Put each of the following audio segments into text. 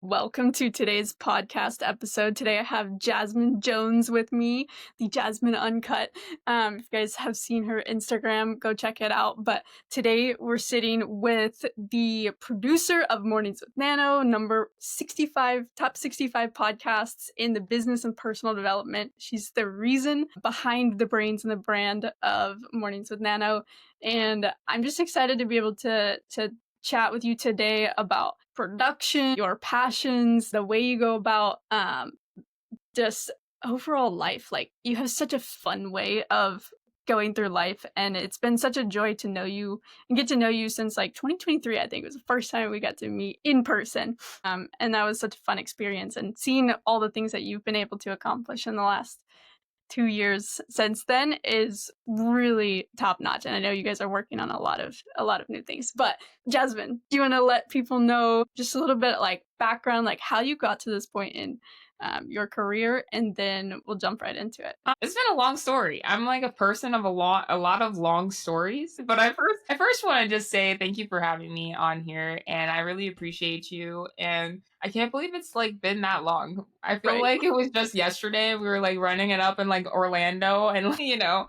Welcome to today's podcast episode. Today I have Jasmine Jones with me, the Jasmine Uncut. If you guys have seen her Instagram, go check it out. But today we're sitting with the producer of Mornings with Neno, number 65, top 65 podcasts in the business and personal development. She's the reason behind the brains and the brand of Mornings with Neno. And I'm just excited to be able to chat with you today about production, your passions, the way you go about just overall life. Like, you have such a fun way of going through life, and it's been such a joy to know you and get to know you since like 2023. I think it was the first time we got to meet in person, and that was such a fun experience. And seeing all the things that you've been able to accomplish in the last 2 years since then is really top notch, and I know you guys are working on a lot of new things. But Jasmine, do you want to let people know just a little bit like background, like how you got to this point in your career, and then we'll jump right into it. It's been a long story. I'm like a person of a lot of long stories. But I first want to just say thank you for having me on here, and I really appreciate you. And I can't believe it's like been that long. I feel Right. like it was just yesterday we were like running it up in like Orlando, and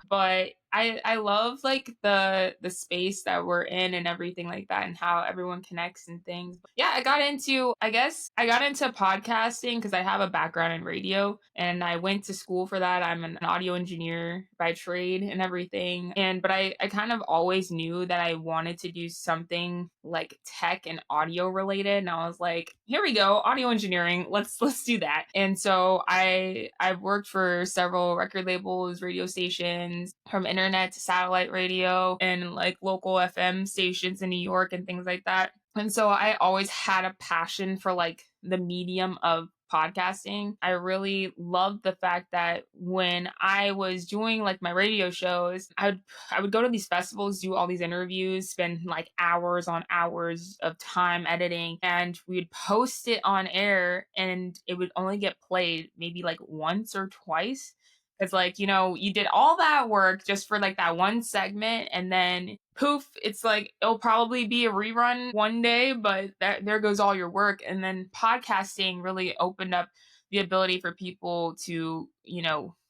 but I love like the space that we're in and everything like that, and how everyone connects and things. Yeah, I got into podcasting because I have a background in radio and I went to school for that. I'm an audio engineer by trade and everything. But I kind of always knew that I wanted to do something like tech and audio related. And I was like, here we go, audio engineering. Let's do that. And so I've worked for several record labels, radio stations, from internet to satellite radio, and like local FM stations in New York and things like that. And so I always had a passion for like the medium of podcasting. I really loved the fact that when I was doing like my radio shows, I would go to these festivals, do all these interviews, spend like hours on hours of time editing, and we'd post it on air and it would only get played maybe like once or twice. It's like, you did all that work just for like that one segment, and then poof, it's like it'll probably be a rerun one day, but there goes all your work. And then podcasting really opened up the ability for people to,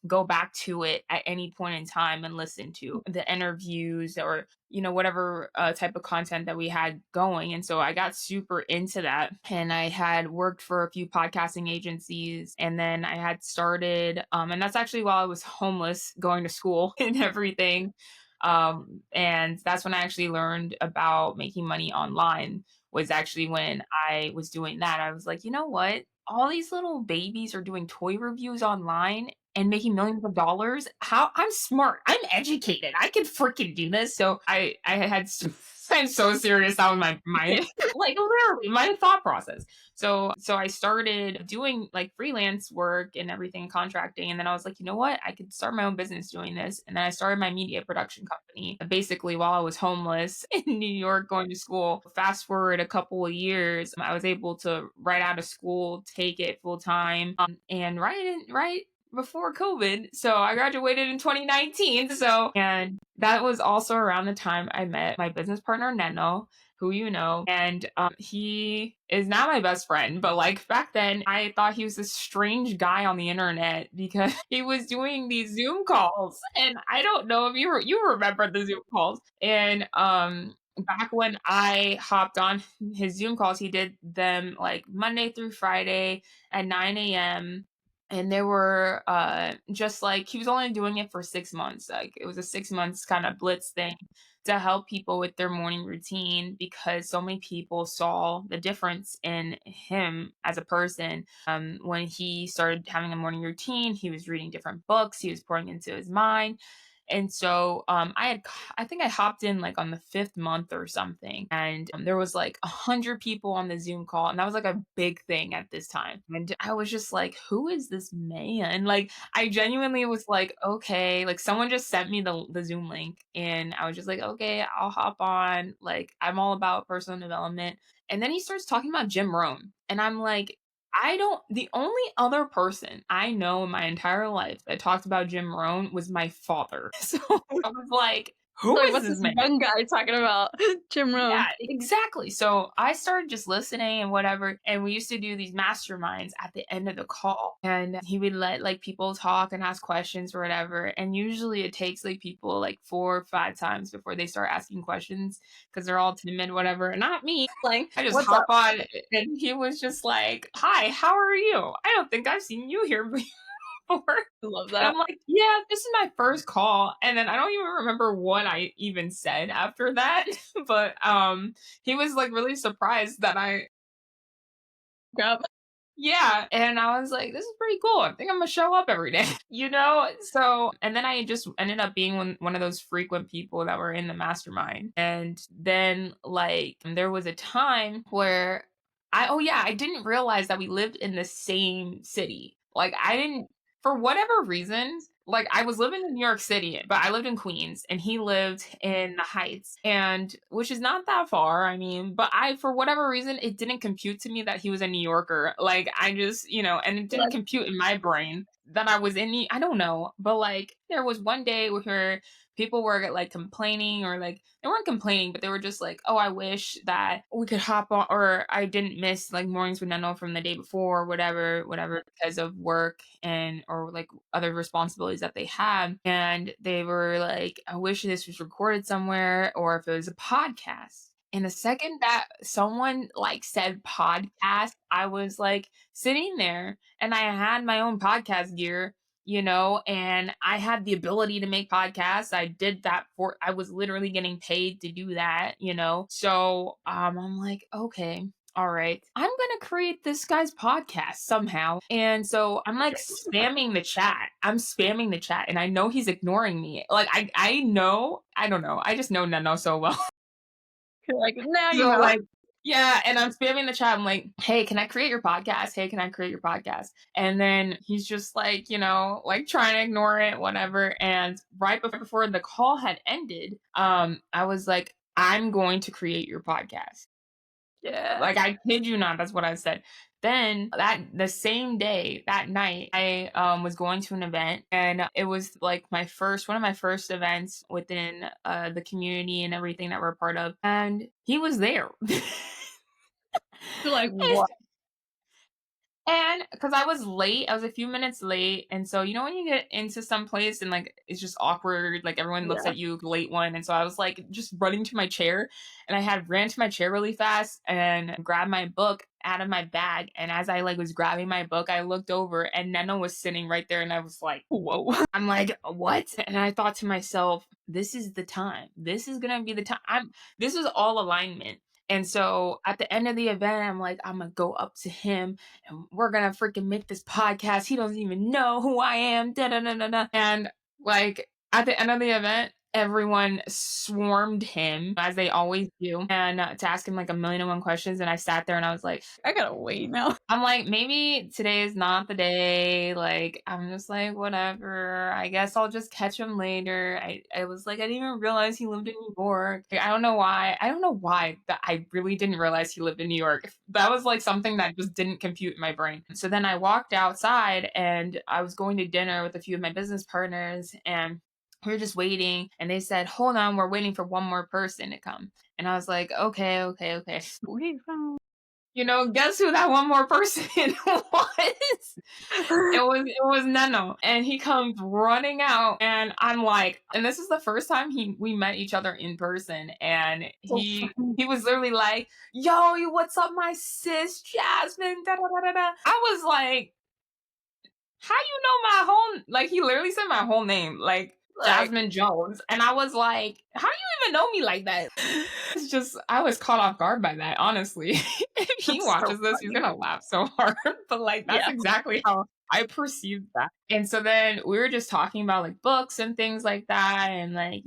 go back to it at any point in time and listen to the interviews or, whatever type of content that we had going. And so I got super into that. And I had worked for a few podcasting agencies. And then I had started, and that's actually while I was homeless going to school and everything. And that's when I actually learned about making money online, was actually when I was doing that. I was like, you know what? All these little babies are doing toy reviews online and making millions of dollars. How I'm smart. I'm educated. I can freaking do this. So I had I'm so serious. That was my like literally my thought process. So I started doing like freelance work and everything, contracting, and then I was like, you know what? I could start my own business doing this. And then I started my media production company basically while I was homeless in New York going to school. Fast forward a couple of years, I was able to right out of school take it full time, and right before COVID. So I graduated in 2019. And that was also around the time I met my business partner, Neno, who you know. And he is now my best friend. But like back then, I thought he was this strange guy on the internet because he was doing these Zoom calls. And I don't know if you remember the Zoom calls. And back when I hopped on his Zoom calls, he did them like Monday through Friday at 9 a.m. And they were just like, he was only doing it for 6 months. Like it was a 6 months kind of blitz thing to help people with their morning routine, because so many people saw the difference in him as a person. When he started having a morning routine, he was reading different books, he was pouring into his mind. And so I think I hopped in like on the fifth month or something, and there was like 100 people on the Zoom call, and that was like a big thing at this time. And I was just like, who is this man? Like I genuinely was like, okay, like someone just sent me the Zoom link, and I was just like, okay, I'll hop on. Like I'm all about personal development. And then he starts talking about Jim Rohn, and I'm like, the only other person I know in my entire life that talked about Jim Rohn was my father. So I was like, who Like, is what's this this man? young guy talking about? Jim Yeah, Rome. exactly. So I started just listening and whatever. And we used to do these masterminds at the end of the call. And he would let like people talk and ask questions or whatever. And usually it takes like people like 4 or 5 times before they start asking questions because they're all timid, whatever. And not me. Like I just What's hop up? on and he was just like, "Hi, how are you? I don't think I've seen you here before." I love And that. I'm like, "Yeah, this is my first call." And then I don't even remember what I even said after that, but, he was, like, really surprised that I Grab. yeah, and I was like, "This is pretty cool. I think I'm gonna show up every day," you know? So and then I just ended up being one of those frequent people that were in the mastermind, and then, like, there was a time where I didn't realize that we lived in the same city. Like, I didn't for whatever reasons, like, I was living in New York City, but I lived in Queens, and he lived in the Heights, and which is not that far, I mean, but I for whatever reason, it didn't compute to me that he was a New Yorker. Like, I just, and it didn't Like, compute in my brain that I was in I don't know, but, like, there was one day where people were, like, complaining or, like they weren't complaining, but they were just like, "Oh, I wish that we could hop on," or I didn't miss, like, mornings with Neno from the day before, whatever, because of work and or, like, other responsibilities that they had, and they were like, "I wish this was recorded somewhere or if it was a podcast." And the second that someone, like, said podcast, I was, like, sitting there, and I had my own podcast gear, and I had the ability to make podcasts. I did that for I was literally getting paid to do that. So, I'm like, "Okay, all right. I'm gonna create this guy's podcast somehow." And so I'm like spamming the chat. I'm spamming the chat, and I know he's ignoring me. Like I know, I don't know. I just know Neno so well. you're like, now you So know. like yeah, and I'm spamming the chat. I'm like, "Hey, can I create your podcast? Hey, can I create your podcast?" And then he's just like, like trying to ignore it, whatever. And right before the call had ended, I was like, "I'm going to create your podcast." Yeah. Like, I kid you not, that's what I said. Then that the same day, that night, I, was going to an event, and it was, like, one of my first events within, the community and everything that we're a part of, and he was there. You're like, what? And because I was late, I was a few minutes late, and so, when you get into some place and, like, it's just awkward, like, everyone looks Yeah. at you, late one, and so I was, like, just running to my chair, and I had ran to my chair really fast and grabbed my book out of my bag, and as I, like, was grabbing my book, I looked over, and Neno was sitting right there, and I was like, Whoa. I'm like, "What?" And I thought to myself, "This is the time. This is gonna be the time." This is all alignment. And so at the end of the event, I'm like, "I'm gonna go up to him and we're gonna freaking make this podcast. He doesn't even know who I am." Da da da da da. And like at the end of the event, everyone swarmed him as they always do, and to ask him like a million and one questions. And I sat there and I was like, I gotta wait now. I'm like, maybe today is not the day. Like, I'm just like, whatever. I guess I'll just catch him later. I was like, I didn't even realize he lived in New York. Like, I don't know why. I don't know why that I really didn't realize he lived in New York. That was like something that just didn't compute in my brain. So then I walked outside and I was going to dinner with a few of my business partners, and we were just waiting, and they said, "Hold on, we're waiting for one more person to come." And I was like, "Okay, okay, okay." Wait. Guess who that one more person was? It was Neno, and he comes running out, and I'm like, and this is the first time we met each other in person, and So he was literally like, "Yo, what's up, my sis, Jasmine?" Da, da, da, da, da. I was like, "How you know my whole?" Like he literally said my whole name, like like, Jasmine Jones, and I was like, "How you even know me like that?" It's just I was caught off guard by that, honestly. If he that's so watches this, he's funny. gonna laugh so hard, but, like, that's Yeah. exactly how I perceived that. And so then we were just talking about, like, books and things like that and, like,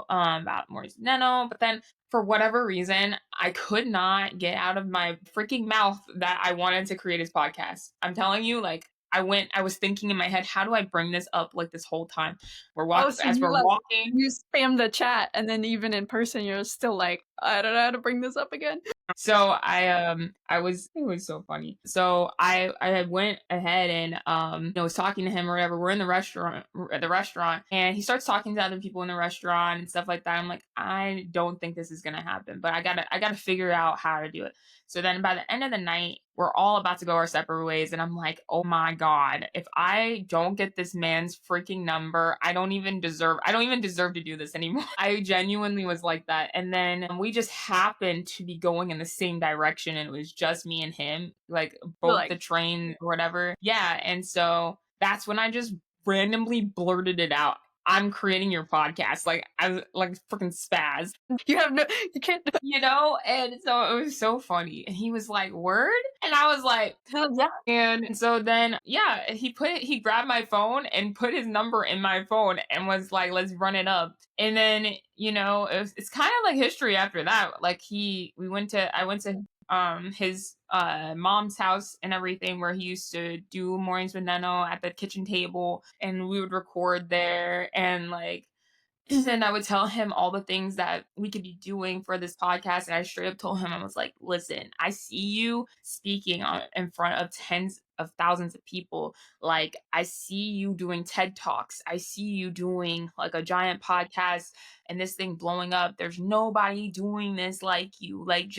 about Maurice Neno, but then for whatever reason, I could not get out of my freaking mouth that I wanted to create his podcast. I'm telling you, like, I was thinking in my head, "How do I bring this up, like, this whole time?" Oh, so As you, we're like, walking you spam the chat, and then even in person, you're still like, "I don't know how to bring this up again." So I was it was so funny. So I had went ahead and was talking to him or whatever. We're in the restaurant at the restaurant and he starts talking to other people in the restaurant and stuff like that. I'm like, I don't think this is gonna happen, but I gotta figure out how to do it. So then by the end of the night, we're all about to go our separate ways. And I'm like, oh my God, if I don't get this man's freaking number, I don't even deserve to do this anymore. I genuinely was like that. And then we just happened to be going in the same direction. And it was just me and him, like You're both like, the train or whatever. Yeah. And so that's when I just randomly blurted it out. I'm creating your podcast. Like I was like freaking spaz, you have no, you can't. and so it was so funny. And he was like, word? And I was like, Yeah. and so then, yeah, he grabbed my phone and put his number in my phone and was like, let's run it up. And then, it's kind of like history after that. Like I went to his mom's house and everything where he used to do mornings with Neno at the kitchen table and we would record there and like and I would tell him all the things that we could be doing for this podcast. And I straight up told him, I was like, listen, I see you speaking in front of tens of thousands of people. Like, I see you doing TED Talks. I see you doing like a giant podcast and this thing blowing up. There's nobody doing this like you. Like,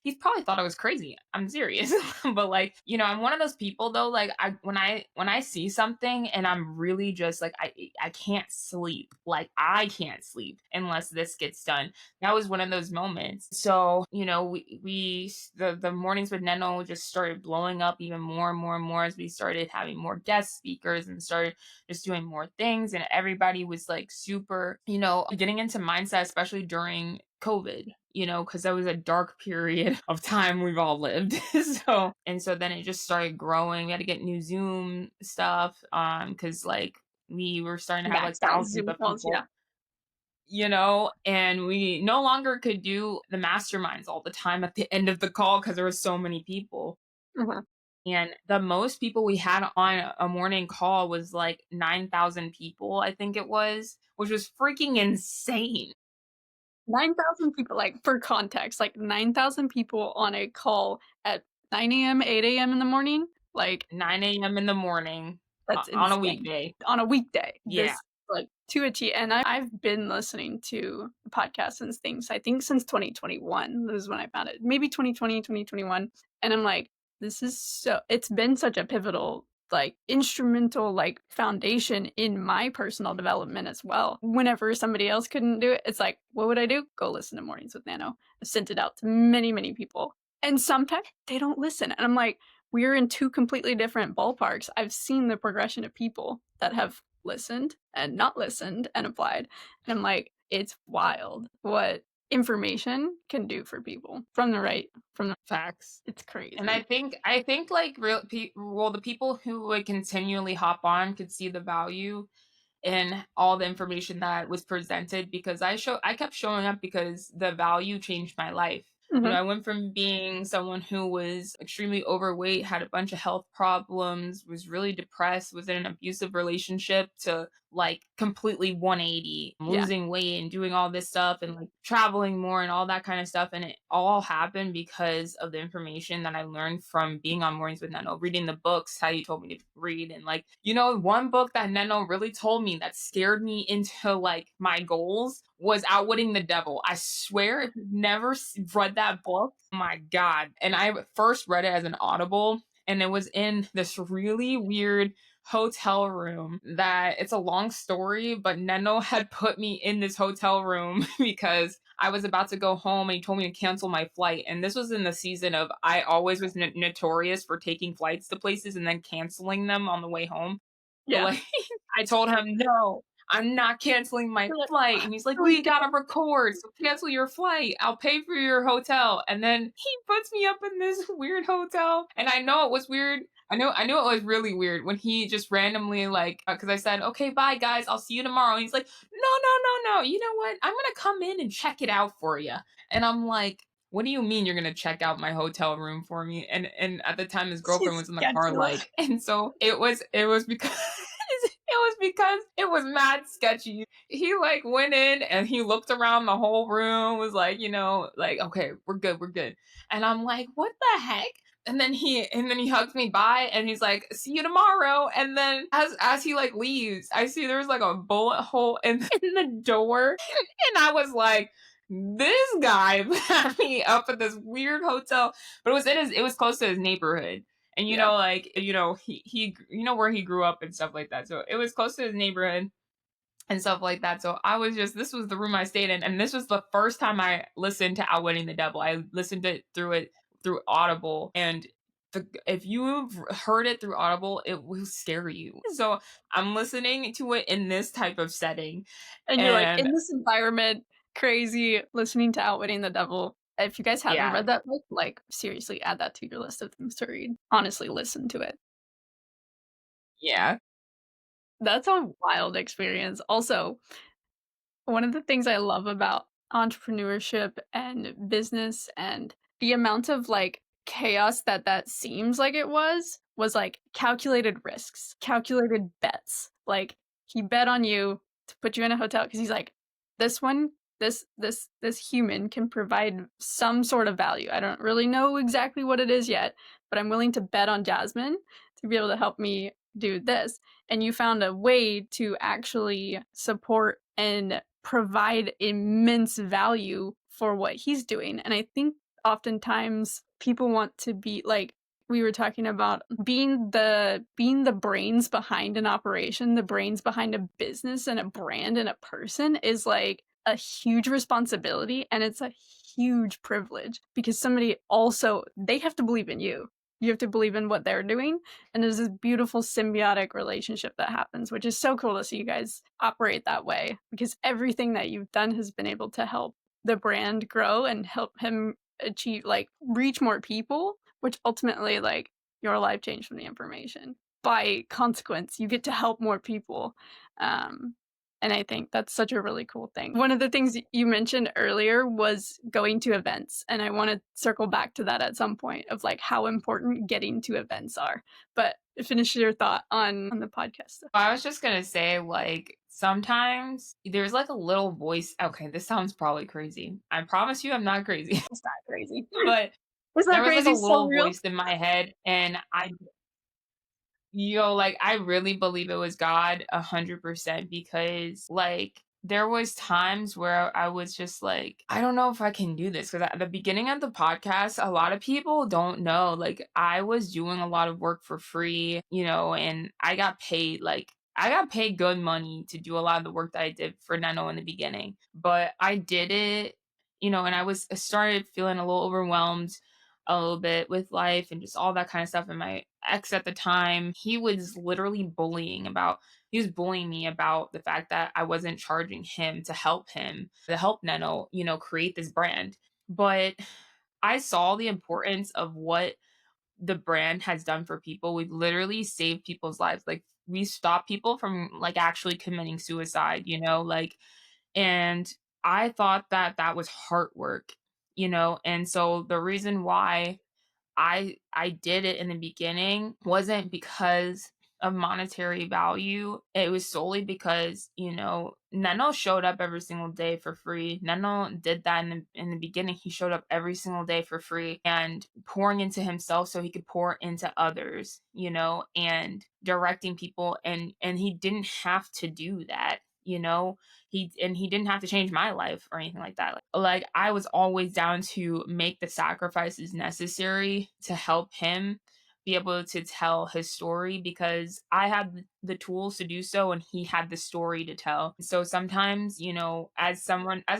he probably thought I was crazy. I'm serious. But like, I'm one of those people though, like when I see something and I'm really just like I can't sleep. Like I can't sleep unless this gets done. That was one of those moments. So, the mornings with Neno just started blowing up even more and more and more as we started having more guest speakers and started just doing more things and everybody was like super, getting into mindset, especially during COVID, because that was a dark period of time we've all lived. So then it just started growing. We had to get new Zoom stuff, because like we were starting to have like Maxed out thousands Zoom of calls. Yeah. people, and we no longer could do the masterminds all the time at the end of the call because there were so many people. Mhm. And the most people we had on a morning call was like 9,000 people, I think it was, which was freaking insane. 9,000 people, like, for context, like, 9,000 people on a call at 9 AM, 8 AM in the morning, like, 9 a.m. in the morning that's on a insane. weekday. On a weekday, Yeah. this like, to a T, and I've been listening to podcasts and things, I think since 2021 was when I found it, maybe 2020, 2021, and I'm like, "This is so" it's been such a pivotal, like, instrumental, like, foundation in my personal development as well. Whenever somebody else couldn't do it, it's like, what would I do? Go listen to Mornings with Nano. I've sent it out to many, many people, and sometimes they don't listen, and I'm like, we're in two completely different ballparks. I've seen the progression of people that have listened and not listened and applied. And I'm like, it's wild what information can do for people from the right, from the, Facts. it's And crazy. I think like the people who would continually hop on could see the value in all the information that was presented because I kept showing up because the value changed my life. Mhm. I went from being someone who was extremely overweight, had a bunch of health problems, was really depressed, was in an abusive relationship to like completely 180, Yeah. losing weight and doing all this stuff and like traveling more and all that kind of stuff. And it all happened because of the information that I learned from being on Mornings with Neno, reading the books, how you told me to read. And like, one book that Neno really told me that scared me into like my goals was Outwitting the Devil. I swear, if you've never read that book, oh my God. And I first read it as an Audible, and it was in this really weird hotel room that it's a long story, but Neno had put me in this hotel room because I was about to go home and he told me to cancel my flight. And this was in the season of I always was notorious for taking flights to places and then canceling them on the way home. So, Yeah. like, I told him, no, I'm not canceling my You're like, flight. And he's like, "Oh, you we get gotta record, so cancel your flight. I'll pay for your hotel. And then he puts me up in this weird hotel. And I know it was weird. I knew it was really weird when he just randomly like, because I said, okay, bye guys, I'll see you tomorrow. And he's like, no, no, no, no. You know what? I'm gonna come in and check it out for you. And I'm like, what do you mean you're gonna check out my hotel room for me? And at the time his girlfriend she's was in the car scheduled." like, and so it was because was because it was mad sketchy. He like went in and he looked around the whole room, was like, like, okay, we're good, we're good. And I'm like, what the heck? And then he hugs me bye and he's like, see you tomorrow. And then as he like leaves, I see there's like a bullet hole in, in the door. And I was like, this guy had me up at this weird hotel, but it was close to his neighborhood. And Yeah. like, he where he grew up and stuff like that. So it was close to his neighborhood and stuff like that. So this was the room I stayed in, and this was the first time I listened to Outwitting the Devil. I listened to it through Audible, and if you've heard it through Audible, it will scare you. So I'm listening to it in this type of setting, And you're like, and in this environment, crazy, listening to Outwitting the Devil. If you guys haven't yeah, read that book, like, seriously add that to your list of things to read. Honestly, listen to it. yeah. That's a wild experience. Also, one of the things I love about entrepreneurship and business and the amount of, like, chaos that seems like it was, like, calculated risks, calculated bets. Like, he bet on you to put you in a hotel because he's like, "This one, this human can provide some sort of value. I don't really know exactly what it is yet, but I'm willing to bet on Jasmine to be able to help me do this." And you found a way to actually support and provide immense value for what he's doing. And I think oftentimes people want to be like we were talking about being the brains behind an operation, the brains behind a business and a brand and a person is like a huge responsibility and it's a huge privilege because somebody also they have to believe in you. You have to believe in what they're doing and there's this beautiful symbiotic relationship that happens, which is so cool to see you guys operate that way because everything that you've done has been able to help the brand grow and help him achieve like reach more people, which ultimately like your life changed from the information. By consequence, you get to help more people. Um, and I think that's such a really cool thing. One of the things you mentioned earlier was going to events, and I want to circle back to that at some point of like how important getting to events are. But finish your thought on the podcast stuff. I was just gonna say, like, sometimes there's like a little voice. Okay, this sounds probably crazy. I promise you, I'm not crazy, It's not crazy. but It's there not was like a crazy, so little real. voice in my head, and like, I really believe it was God 100% because, like, there was times where I was just like, I don't know if I can do this because at the beginning of the podcast, a lot of people don't know. Like, I was doing a lot of work for free, and I got paid good money to do a lot of the work that I did for Neno in the beginning, but I did it, and I started feeling a little overwhelmed a little bit with life and just all that kind of stuff. And my ex at the time, he was bullying me about the fact that I wasn't charging him to help Neno, create this brand. But I saw the importance of what the brand has done for people. We've literally saved people's lives. Like, we stopped people from like actually committing suicide, like, and I thought that that was heart work, and so the reason why I did it in the beginning wasn't because of monetary value. It was solely because, Neno showed up every single day for free. Neno did that in the beginning. He showed up every single day for free and pouring into himself so he could pour into others, and directing people, and he didn't have to do that. He didn't have to change my life or anything like that. Like, I was always down to make the sacrifices necessary to help him be able to tell his story because I had the tools to do so and he had the story to tell. So sometimes, as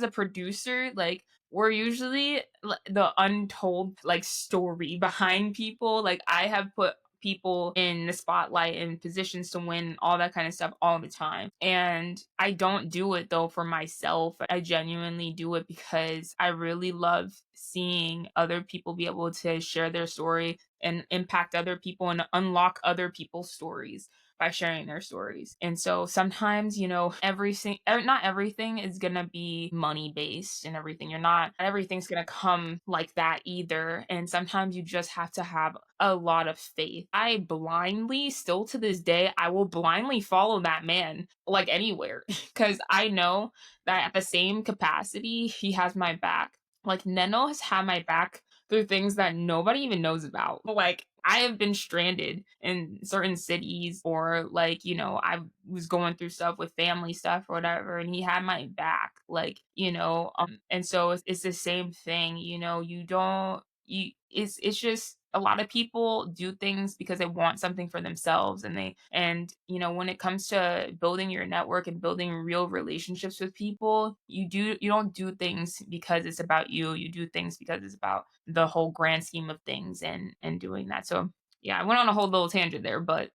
a producer, like, we're usually the untold like story behind people. Like, I have put people in the spotlight and positions to win, all that kind of stuff all the time. And I don't do it though for myself. I genuinely do it because I really love seeing other people be able to share their story and impact other people and unlock other people's stories. by sharing their stories. And so sometimes, not everything is going to be money based and everything. Not everything's going to come like that either. And sometimes you just have to have a lot of faith. I blindly, still to this day, I will blindly follow that man like anywhere because I know that at the same capacity, he has my back. Like Neno has had my back through things that nobody even knows about. Like I have been stranded in certain cities, or like, I was going through stuff with family stuff or whatever, and he had my back. Like, and so it's the same thing, you don't you it's just a lot of people do things because they want something for themselves, and when it comes to building your network and building real relationships with people, you don't do things because it's about you. You do things because it's about the whole grand scheme of things, and doing that. So yeah, I went on a whole little tangent there, but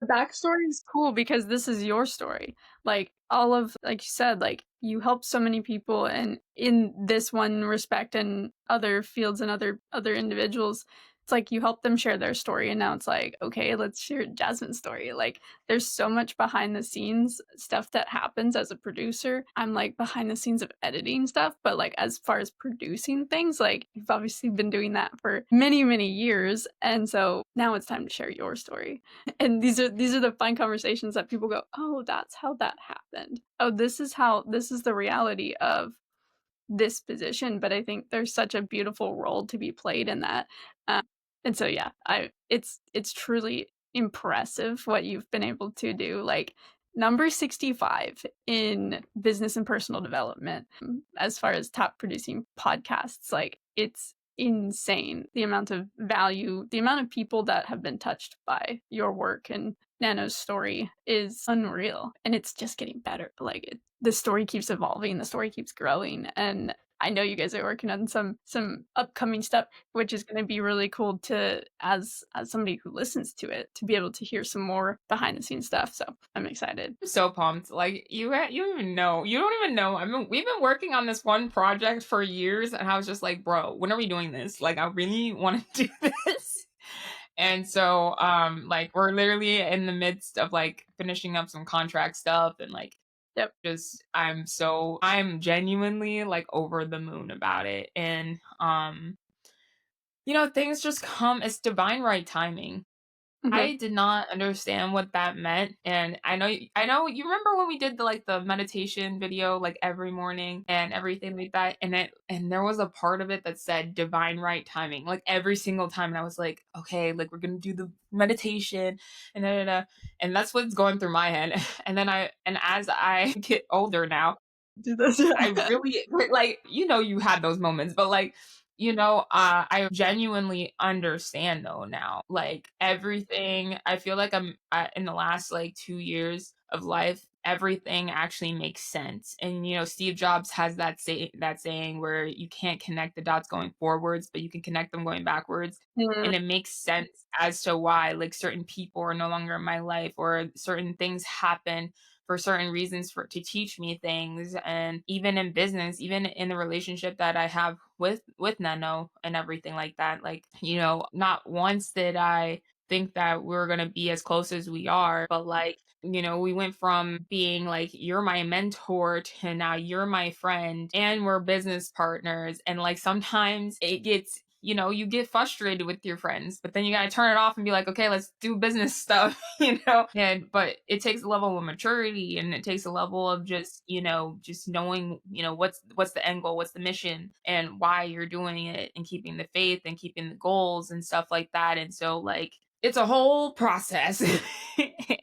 The backstory is cool because this is your story. Like, all of like you said, like, you helped so many people, and in this one respect and other fields and other individuals, it's like you help them share their story, and now it's like, "Okay, let's share Jasmine's story." Like, there's so much behind the scenes stuff that happens as a producer. I'm, like, behind the scenes of editing stuff, but, like, as far as producing things, like, you've obviously been doing that for many, many years, and so now it's time to share your story. And these are the fun conversations that people go, "Oh, that's how that happened. Oh, this is the reality of this position," but I think there's such a beautiful role to be played in that. Um, and so yeah, I it's truly impressive what you've been able to do. Like, number 65 in business and personal development, as far as top producing podcasts. Like, it's insane the amount of value, the amount of people that have been touched by your work, and Nano's story is unreal, and it's just getting better. Like, the story keeps evolving, the story keeps growing, and I know you guys are working on some upcoming stuff, which is going to be really cool to, as somebody who listens to it, to be able to hear some more behind the scenes stuff. So I'm excited. I'm so pumped. Like you don't even know. You don't even know. We've been working on this one project for years, and I was just like, bro, when are we doing this? Like, I really want to do this. And so, like, we're literally in the midst of like finishing up some contract stuff, and like, Yep. just I'm genuinely like over the moon about it. And things just come. It's divine right timing. Mhm. I did not understand what that meant, and I know you remember when we did the meditation video like every morning and everything like that, and there was a part of it that said divine right timing like every single time, and I was like, okay, like we're gonna do the meditation and da, da, da. And that's what's going through my head. And as I get older now, Do this. I really like, you had those moments, but like, I genuinely understand though now. Like everything, I feel like in the last like 2 years of life, everything actually makes sense. And Steve Jobs has that saying where you can't connect the dots going forwards, but you can connect them going backwards. Mm, And it makes sense as to why like certain people are no longer in my life, or certain things happen for certain reasons, to teach me things. And even in business, even in the relationship that I have with Nano and everything like that, like, not once did I think that we are going to be as close as we are, but like, we went from being like you're my mentor to now you're my friend, and we're business partners. And like sometimes it gets, you get frustrated with your friends, but then you got to turn it off and be like, okay, let's do business stuff, And but it takes a level of maturity, and it takes a level of just knowing, what's the end goal, what's the mission, and why you're doing it, and keeping the faith and keeping the goals and stuff like that. And so like it's a whole process.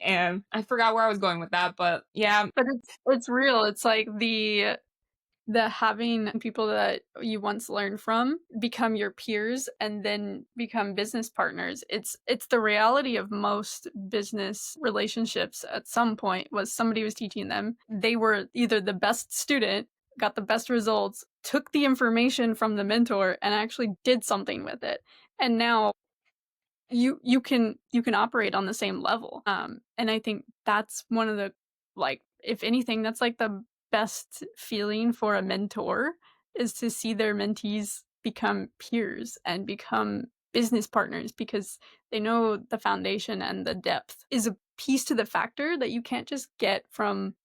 And I forgot where I was going with that, but yeah. but it's real. It's like the having people that you once learned from become your peers and then become business partners. It's the reality of most business relationships. At some point, was somebody was teaching them. They were either the best student, got the best results, took the information from the mentor, and actually did something with it. And now you can operate on the same level. And I think that's one of the, like, if anything, that's like the best feeling for a mentor, is to see their mentees become peers and become business partners, because they know the foundation and the depth is piece to the factor that you can't just get from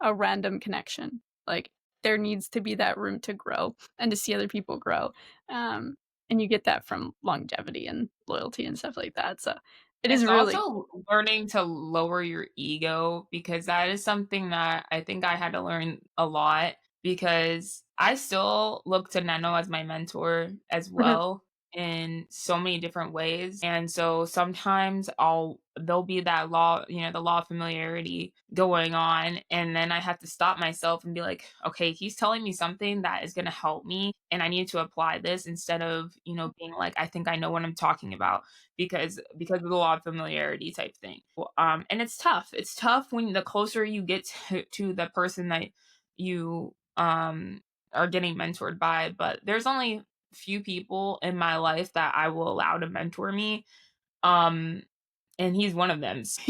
a random connection. Like, there needs to be that room to grow and to see other people grow, um, and you get that from longevity and loyalty and stuff like that, so it is It's really also learning to lower your ego because that is something that I think I had to learn a lot because I still look to Neno as my mentor as Mhm. well in so many different ways. And so sometimes there'll be that law, the law of familiarity going on. And then I have to stop myself and be like, okay, he's telling me something that is going to help me. And I need to apply this instead of, being like, I think I know what I'm talking about because of the law of familiarity type thing. And it's tough. It's tough when the closer you get to the person that you are getting mentored by. But there's only few people in my life that I will allow to mentor me. Um, and he's one of them. So,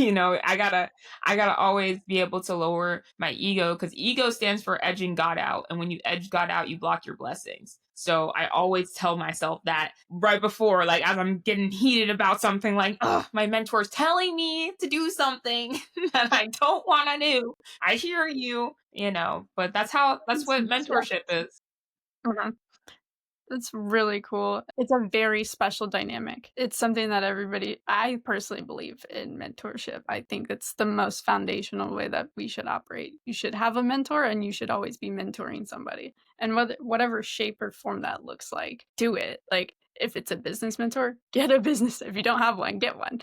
I gotta always be able to lower my ego because ego stands for edging God out. And when you edge God out, you block your blessings. So I always tell myself that right before, like as I'm getting heated about something, like, oh, my mentor's telling me to do something that I don't want to do. I hear you, but that's what Yeah. mentorship is. Mhm. That's really cool. It's a very special dynamic. It's something that I personally believe in mentorship. I think it's the most foundational way that we should operate. You should have a mentor and you should always be mentoring somebody. And whatever shape or form that looks like, do it. Like if it's a business mentor, get a business. If you don't have one, get one.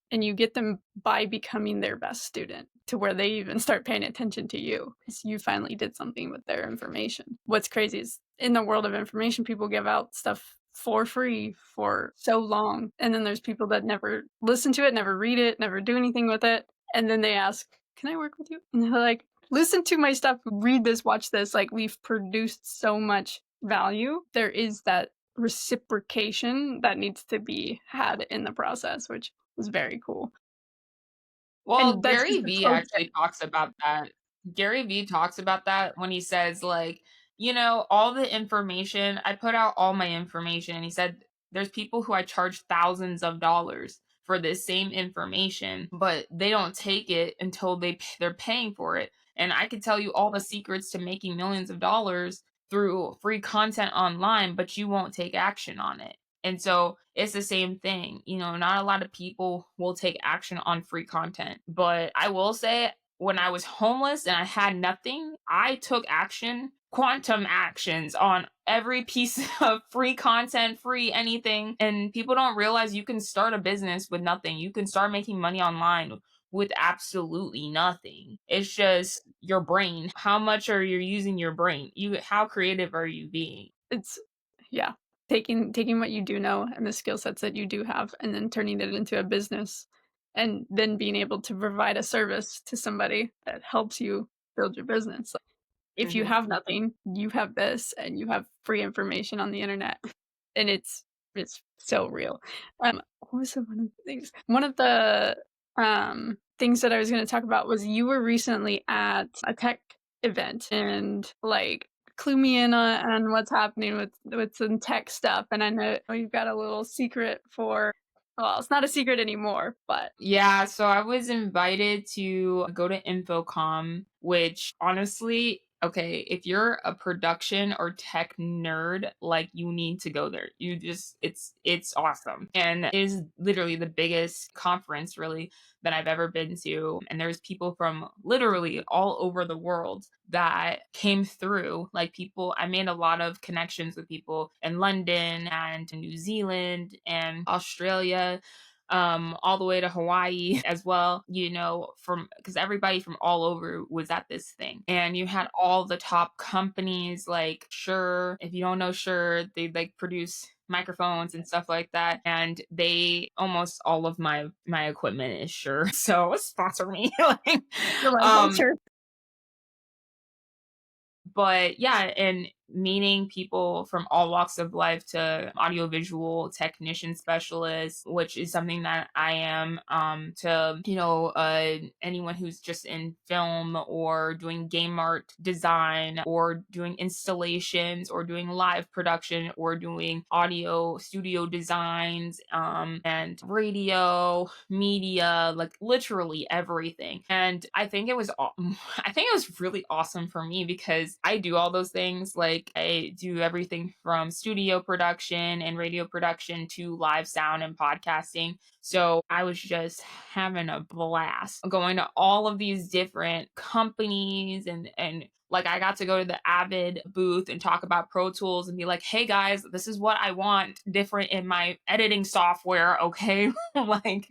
And you get them by becoming their best student to where they even start paying attention to you because you finally did something with their information. What's crazy is in the world of information, people give out stuff for free for so long. And then there's people that never listen to it, never read it, never do anything with it. And then they ask, can I work with you? And they're like, listen to my stuff, read this, watch this. Like, we've produced so much value. There is that reciprocation that needs to be had in the process, which was very cool. Well, And that's just Gary a Vee close actually talks about that. Gary Vee talks about that when he says, like, all the information, I put out all my information, and he said, there's people who I charge thousands of dollars for this same information, but they don't take it until they're paying for it. And I could tell you all the secrets to making millions of dollars through free content online, but you won't take action on it. And so it's the same thing. Not a lot of people will take action on free content. But I will say, when I was homeless and I had nothing, I took action, quantum actions on every piece of free content, free anything. And people don't realize you can start a business with nothing. You can start making money online with absolutely nothing. It's just your brain. How much are you using your brain? How creative are you being? It's yeah, taking what you do know and the skill sets that you do have and then turning it into a business, and then being able to provide a service to somebody that helps you build your business. Like, if you Mhm. have nothing, you have this and you have free information on the internet, and it's so real. What was one of the things? One of the, things that I was gonna talk about was you were recently at a tech event and, like, clue me in on what's happening with some tech stuff, and I know you've got a little secret for well, it's not a secret anymore, but Yeah, so I was invited to go to Infocom, which honestly, okay, if you're a production or tech nerd, like you need to go there. It's awesome. And it is literally the biggest conference really that I've ever been to. And there's people from literally all over the world that came through. Like I made a lot of connections with people in London and New Zealand and Australia, all the way to Hawaii as well, from because everybody from all over was at this thing. And you had all the top companies like Shure. If you don't know Shure, they like produce microphones and stuff like that. And they almost all of my equipment is Shure. So sponsor me. Like, you're like, "Oh, um sure." but yeah, and meeting people from all walks of life to audiovisual technician specialists, which is something that I am, to, anyone who's just in film or doing game art design or doing installations or doing live production or doing audio studio designs, and radio, media, like literally everything. And I think it was I think it was really awesome for me because I do all those things. Like I do everything from studio production and radio production to live sound and podcasting. So I was just having a blast going to all of these different companies, and like I got to go to the Avid booth and talk about Pro Tools and be like, "Hey guys, this is what I want different in my editing software, okay?" Like,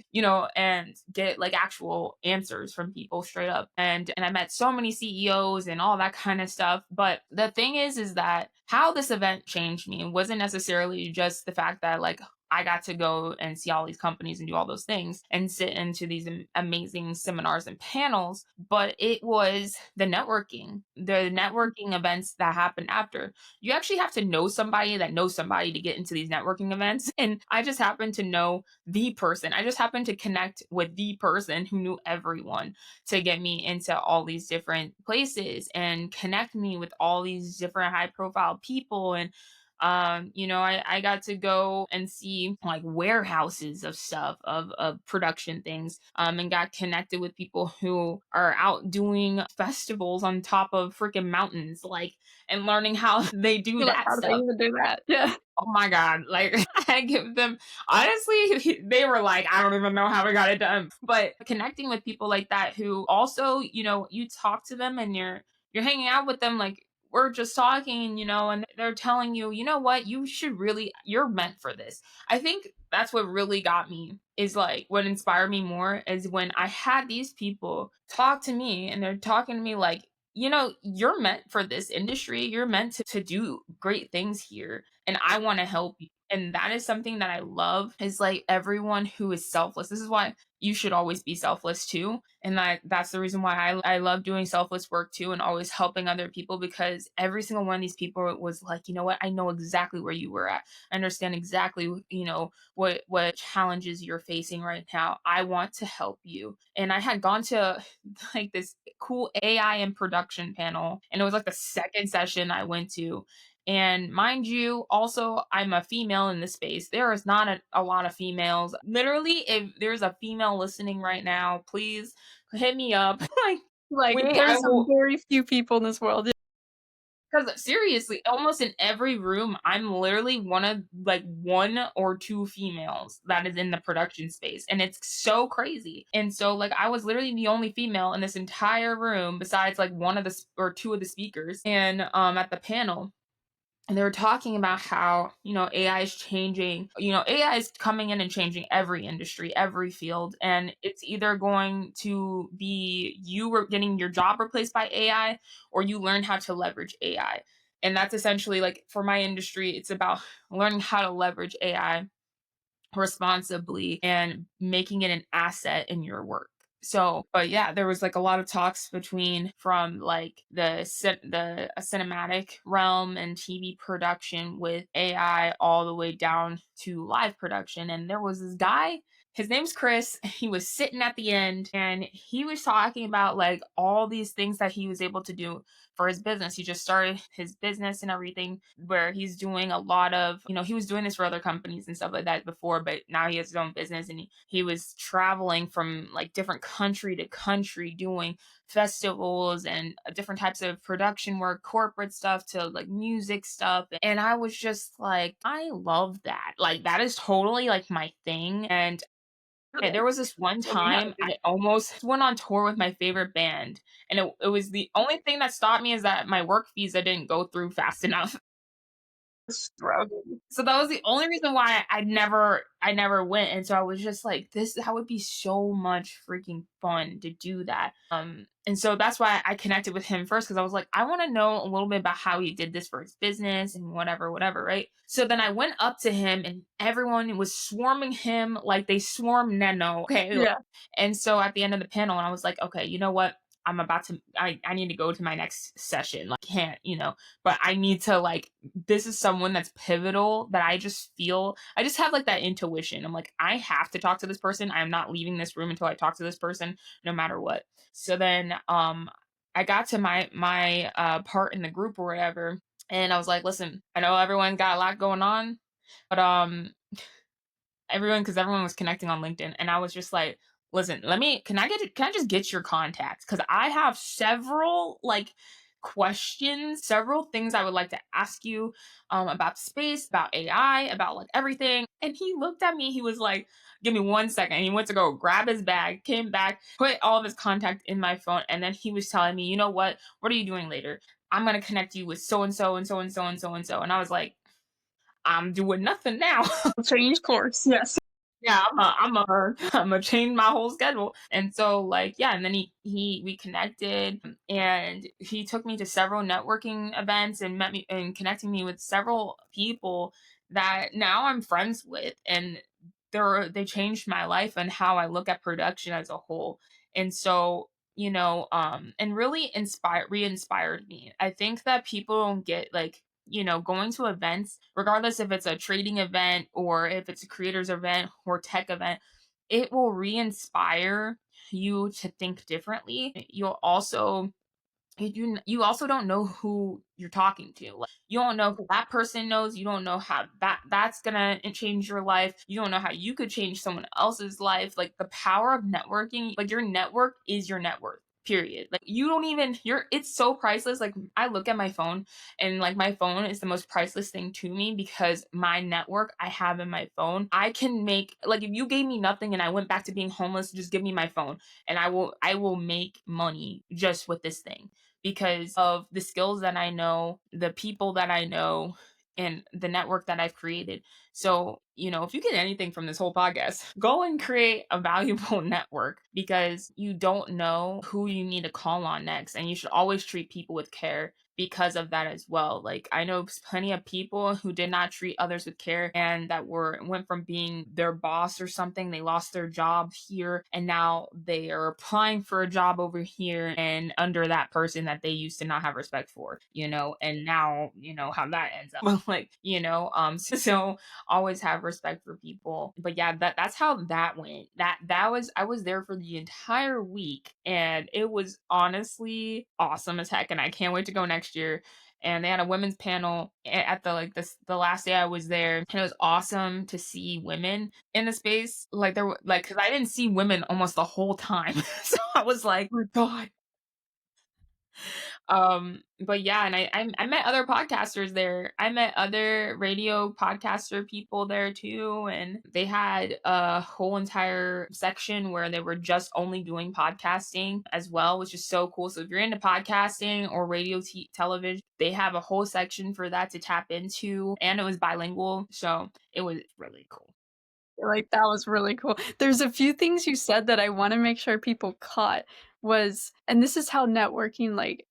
and get like actual answers from people straight up. And I met so many CEOs and all that kind of stuff. But the thing is that how this event changed me wasn't necessarily just the fact that like I got to go and see all these companies and do all those things and sit into these amazing seminars and panels, but it was the networking events that happened after. You actually have to know somebody that knows somebody to get into these networking events. And I just happened to know the person. I just happened to connect with the person who knew everyone to get me into all these different places and connect me with all these different high profile people. And I got to go and see like warehouses of stuff, of production things, and got connected with people who are out doing festivals on top of freaking mountains, like, and learning how they do You're like, that "How do they stuff. even do that?" Yeah. Oh my god, like I give them, honestly, they were like, I don't even know how we got it done. But connecting with people like that who also, you talk to them and you're hanging out with them, like we're just talking, and they're telling you, you know what, you're meant for this. I think that's what really got me, is like what inspired me more is when I had these people talk to me and they're talking to me like, you're meant for this industry. You're meant to do great things here, and I want to help you. And that is something that I love, is like everyone who is selfless. This is why you should always be selfless too. And that's the reason why I love doing selfless work too, and always helping other people, because every single one of these people was like, you know what, I know exactly where you were at. I understand exactly, what challenges you're facing right now. I want to help you. And I had gone to like this cool AI and production panel, and it was like the second session I went to. And mind you, also, I'm a female in this space. There is not a lot of females. Literally, if there's a female listening right now, please hit me up. Like, Like, I there's a will, very few people in this world. because seriously, almost in every room, I'm literally one of like one or two females that is in the production space. And it's so crazy. And so, like, I was literally the only female in this entire room besides like one of the or two of the speakers. And at the panel, and they were talking about how, AI is changing, AI is coming in and changing every industry, every field. And it's either going to be you were getting your job replaced by AI, or you learn how to leverage AI. And that's essentially like, for my industry, it's about learning how to leverage AI responsibly and making it an asset in your work. So, but yeah, there was like a lot of talks between, from like the cinematic realm and TV production with AI, all the way down to live production. And there was this guy, his name's Chris. He was sitting at the end and he was talking about like all these things that he was able to do for his business. He just started his business and everything, where he's doing a lot of, he was doing this for other companies and stuff like that before, but now he has his own business. And he was traveling from like different country to country doing festivals and different types of production work, corporate stuff to like music stuff. And I was just like, I love that. Like, that is totally like my thing. And there was this one Show me how to time do I almost went on tour with my favorite band, and it was the only thing that stopped me, is that my work visa didn't go through fast enough. this, bro. So that was the only reason why I never went. And so I was just like, that would be so much freaking fun to do that. And so that's why I connected with him first, because I was like, I want to know a little bit about how he did this for his business and whatever, right? So then I went up to him and everyone was swarming him like they swarm Neno. Okay. Yeah. And so at the end of the panel, and I was like, okay, you know what? I'm about to I need to go to my next session. Like can't, but I need to like this is someone that's pivotal that I just feel I just have like that intuition. I'm like, I have to talk to this person. I'm not leaving this room until I talk to this person, no matter what. So then I got to my part in the group or whatever, and I was like, listen, I know everyone got a lot going on, but because everyone was connecting on LinkedIn, and I was just like, listen, can I just get your contacts? Because I have several like questions, several things I would like to ask you about space, about AI, about like everything. And he looked at me, he was like, give me 1 second. And he went to go grab his bag, came back, put all of his contact in my phone, and then he was telling me, you know what are you doing later? I'm gonna connect you with so and so and so and so and so and so. And I was like, I'm doing nothing now. Change course. Yes. Yeah, I'm a change my whole schedule. And so like, yeah, and then we connected, and he took me to several networking events and met me and connecting me with several people that now I'm friends with, and they changed my life and how I look at production as a whole. And so, and really re-inspired me. I think that people don't get like going to events, regardless if it's a trading event or if it's a creators event or tech event, it will re-inspire you to think differently. You also don't know who you're talking to. Like, you don't know who that person knows. You don't know how that's gonna change your life. You don't know how you could change someone else's life. Like the power of networking, like your network is your net worth. Period. Like you don't even it's so priceless. Like I look at my phone, and like my phone is the most priceless thing to me because my network I have in my phone, I can make like if you gave me nothing and I went back to being homeless, just give me my phone and I will make money just with this thing because of the skills that I know, the people that I know, and the network that I've created. So, if you get anything from this whole podcast, go and create a valuable network because you don't know who you need to call on next. And you should always treat people with care because of that as well. Like I know plenty of people who did not treat others with care and that went from being their boss or something, they lost their job here and now they are applying for a job over here and under that person that they used to not have respect for, and now how that ends up. But like, so always have respect for people. But yeah, that's how that went. That was I was there for the entire week and it was honestly awesome as heck and I can't wait to go next year. And they had a women's panel at the last day I was there, and it was awesome to see women in the space. Like there were like because I didn't see women almost the whole time, so I was like, oh my god. But yeah, and I met other podcasters there. I met other radio podcaster people there too, and they had a whole entire section where they were just only doing podcasting as well, which is so cool. So if you're into podcasting or radio television, they have a whole section for that to tap into, and it was bilingual, so it was really cool. Like, that was really cool. There's a few things you said that I wanna make sure people caught was and this is how networking, like,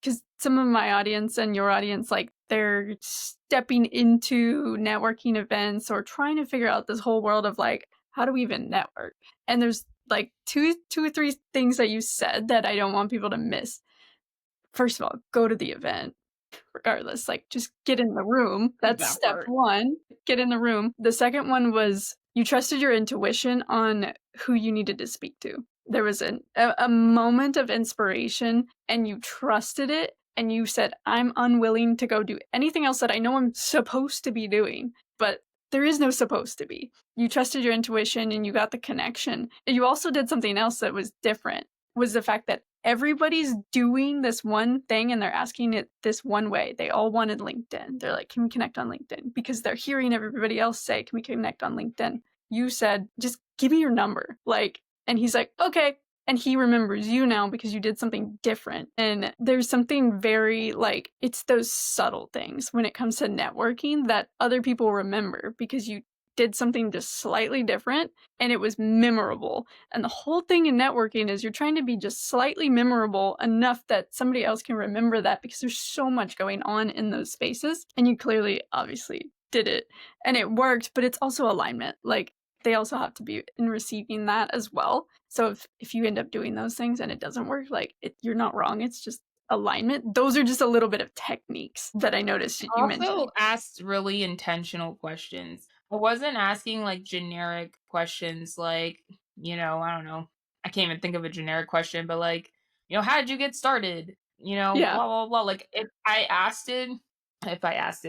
because some of my audience and your audience, like, they're stepping into networking events or trying to figure out this whole world of, like, how do we even network? And there's, like, two or 3 things that you said that I don't want people to miss. First of all, go to the event regardless, like, just get in the room. That's That step part. 1, get in the room. The second one was you trusted your intuition on who you needed to speak to. There was a moment of inspiration, and you trusted it, and you said, "I'm unwilling to go do anything else that I know I'm supposed to be doing," but there is no supposed to be. You trusted your intuition, and you got the connection. And you also did something else that was different, was the fact that everybody's doing this one thing and they're asking it this one way. They all wanted LinkedIn. They're like, "Can we connect on LinkedIn?" Because they're hearing everybody else say, "Can we connect on LinkedIn?" You said, "Just give me your number." Like, and he's like, "Okay." And he remembers you now because you did something different. And there's something very like, it's those subtle things when it comes to networking that other people remember because you did something just slightly different and it was memorable. And the whole thing in networking is you're trying to be just slightly memorable enough that somebody else can remember that because there's so much going on in those spaces. And you clearly, obviously, did it and it worked, but it's also alignment. Like, they also have to be in receiving that as well. So if you end up doing those things and it doesn't work, like, you're not wrong, it's just alignment. Those are just a little bit of techniques that I noticed you Also mentioning. asked really intentional questions. I wasn't asking like generic questions like, I don't know. I can't even think of a generic question, but like, how did you get started? Yeah, Blah blah blah. Like if I asked it, if I asked,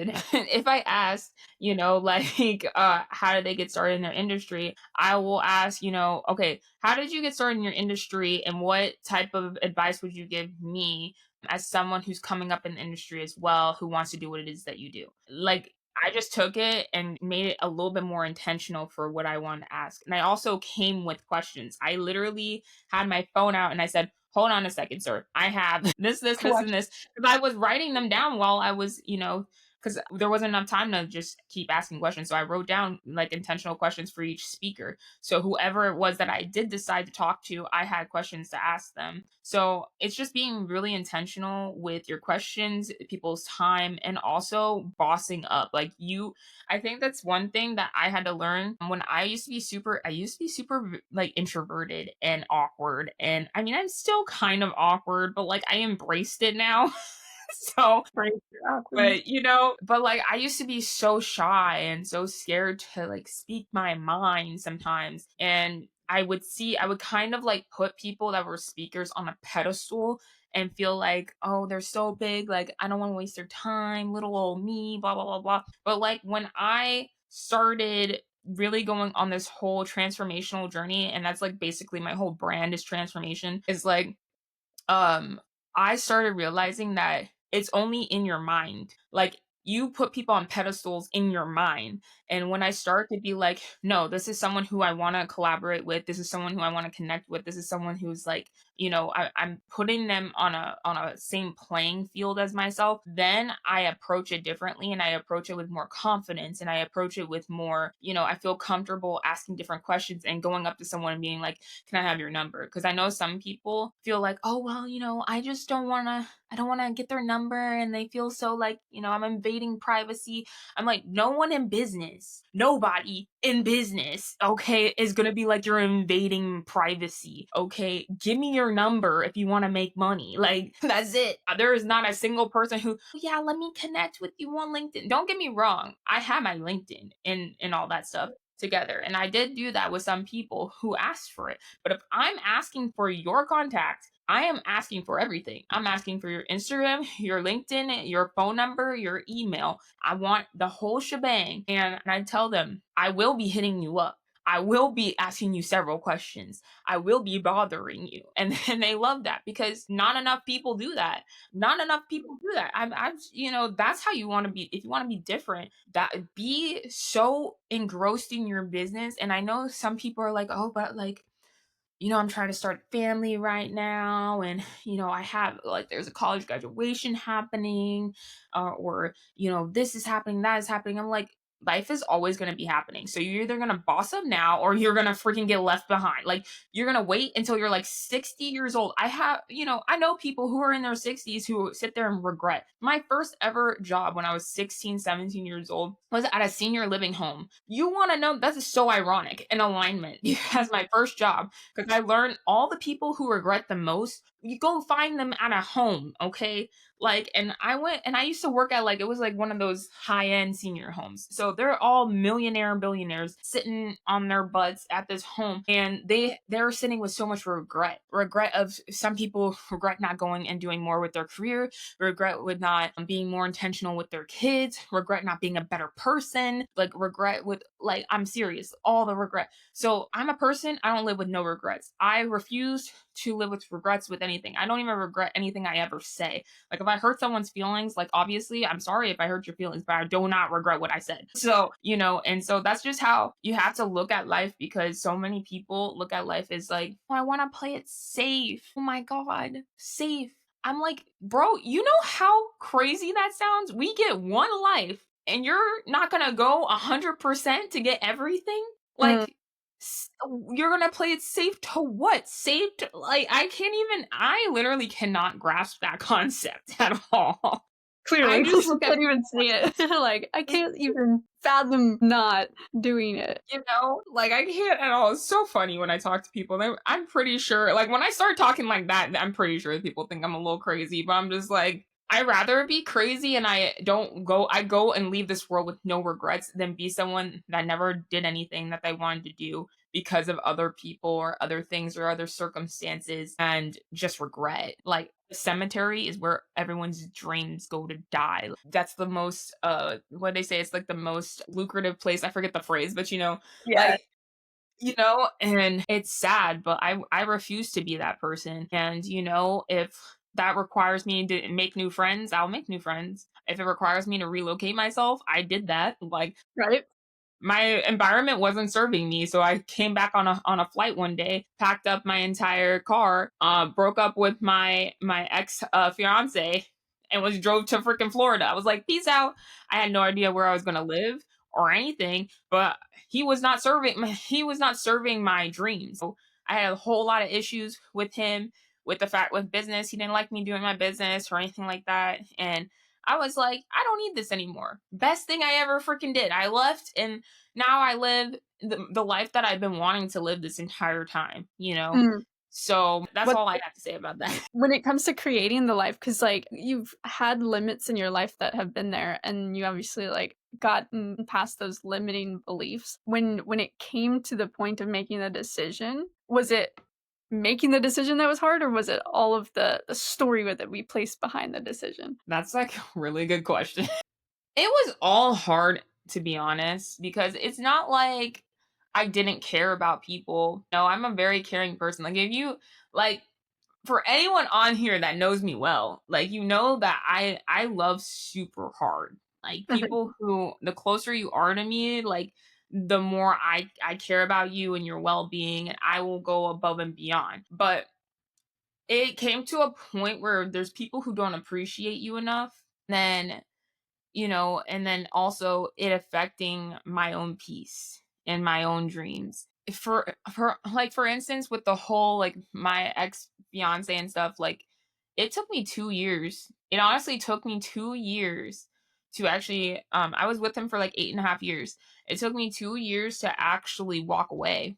like how did they get started in their industry, I will ask, okay, how did you get started in your industry and what type of advice would you give me as someone who's coming up in the industry as well, who wants to do what it is that you do. Like, I just took it and made it a little bit more intentional for what I wanted to ask. And I also came with questions. I literally had my phone out and I said, hold on a second, sir. I have this, and collect this. Because I was writing them down while I was, because there wasn't enough time to just keep asking questions. So I wrote down like intentional questions for each speaker. So whoever it was that I did decide to talk to, I had questions to ask them. So it's just being really intentional with your questions, people's time, and also bossing up. I think that's one thing that I had to learn when I used to be super like introverted and awkward. And I mean, I'm still kind of awkward, but like I embraced it now. So break your awkwardness. but like I used to be so shy and so scared to like speak my mind sometimes. And I would kind of like put people that were speakers on a pedestal and feel like, oh, they're so big. Like, I don't want to waste their time, little old me, blah, blah, blah, blah. But like when I started really going on this whole transformational journey, and that's like basically my whole brand is transformation, is like um I started realizing that it's only in your mind. Like you put people on pedestals in your mind. And when I start to be like, no, this is someone who I want to collaborate with. This is someone who I want to connect with. This is someone who's like, I'm putting them on a same playing field as myself. Then I approach it differently and I approach it with more confidence and I approach it with more, I feel comfortable asking different questions and going up to someone and being like, can I have your number? Because I know some people feel like, oh well, I don't wanna get their number and they feel so like, I'm invading privacy. I'm like, no one in business, nobody in business, okay, is gonna be like you're invading privacy. Okay. Give me your number if you want to make money. Like that's it. There is not a single person who, yeah, let me connect with you on LinkedIn. Don't get me wrong. I have my LinkedIn and all that stuff together. And I did do that with some people who asked for it. But if I'm asking for your contact, I am asking for everything. I'm asking for your Instagram, your LinkedIn, your phone number, your email. I want the whole shebang. And I tell them, I will be hitting you up. I will be asking you several questions. I will be bothering you. And then they love that because not enough people do that. Not enough people do that. That's how you want to be. If you want to be different, that be so engrossed in your business. And I know some people are like, oh, but like, I'm trying to start a family right now. And, I have like, there's a college graduation happening, or, this is happening, that is happening. I'm like, life is always going to be happening. So you're either going to boss up now or you're going to freaking get left behind. Like, you're going to wait until you're like 60 years old. I know people who are in their 60s who sit there and regret. My first ever job when I was 16, 17 years old was at a senior living home. You want to know, that's so ironic in alignment as my first job because I learned all the people who regret the most, you go find them at a home, okay? Like, and I went and I used to work at like, it was like one of those high end senior homes. So they're all millionaire billionaires sitting on their butts at this home. And they're sitting with so much regret of some people regret not going and doing more with their career, regret with not being more intentional with their kids, regret not being a better person, like regret with like, I'm serious, all the regret. So I'm a person, I don't live with no regrets. I refuse to live with regrets with anything. I don't even regret anything I ever say. Like if I hurt someone's feelings, like obviously I'm sorry if I hurt your feelings, but I do not regret what I said. So, and so that's just how you have to look at life because so many people look at life as like, oh, I want to play it safe. Oh my God, safe. I'm like, bro, you know how crazy that sounds? We get one life and you're not gonna go 100% to get everything? Mm. Like, you're gonna play it safe to what? Safe to, like, I literally cannot grasp that concept at all. Clearly, I just you look at can't even see it. Like, I can't even fathom not doing it. like I can't at all. It's so funny when I talk to people. I'm pretty sure, like when I start talking like that, I'm pretty sure people think I'm a little crazy. But I'm just like, I'd rather be crazy and I go and leave this world with no regrets than be someone that never did anything that they wanted to do because of other people or other things or other circumstances and just regret. Like the cemetery is where everyone's dreams go to die. That's the most what they say, it's like the most lucrative place. I forget the phrase, but Yeah, like and it's sad, but I refuse to be that person. And if that requires me to make new friends, I'll make new friends. If it requires me to relocate myself, I did that. Like right? my environment wasn't serving me, so I came back on a flight one day, packed up my entire car, broke up with my ex fiance, and was drove to freaking Florida. I was like, peace out. I had no idea where I was gonna live or anything, but he was not serving my dreams. So I had a whole lot of issues with him, with business. He didn't like me doing my business or anything like that, and I was like, I don't need this anymore. Best thing I ever freaking did. I left and now I live the life that I've been wanting to live this entire time. Mm. So that's What all I have to say about that. when it comes to creating the life, because like, you've had limits in your life that have been there, and you obviously, like, gotten past those limiting beliefs. When it came to the point of making the decision, was it making the decision that was hard, or was it all of the story with it we placed behind the decision? That's like a really good question. It was all hard, to be honest, because it's not like I didn't care about people. No, I'm a very caring person. Like if you like for anyone on here that knows me well, like that I love super hard. Like people who the closer you are to me, like the more I care about you and your well-being, and I will go above and beyond. But it came to a point where there's people who don't appreciate you enough. Then and then also it affecting my own peace and my own dreams. For instance, with the whole like my ex fiance and stuff, like it took me 2 years. It honestly took me 2 years to actually. I was with him for like 8.5 years. It took me 2 years to actually walk away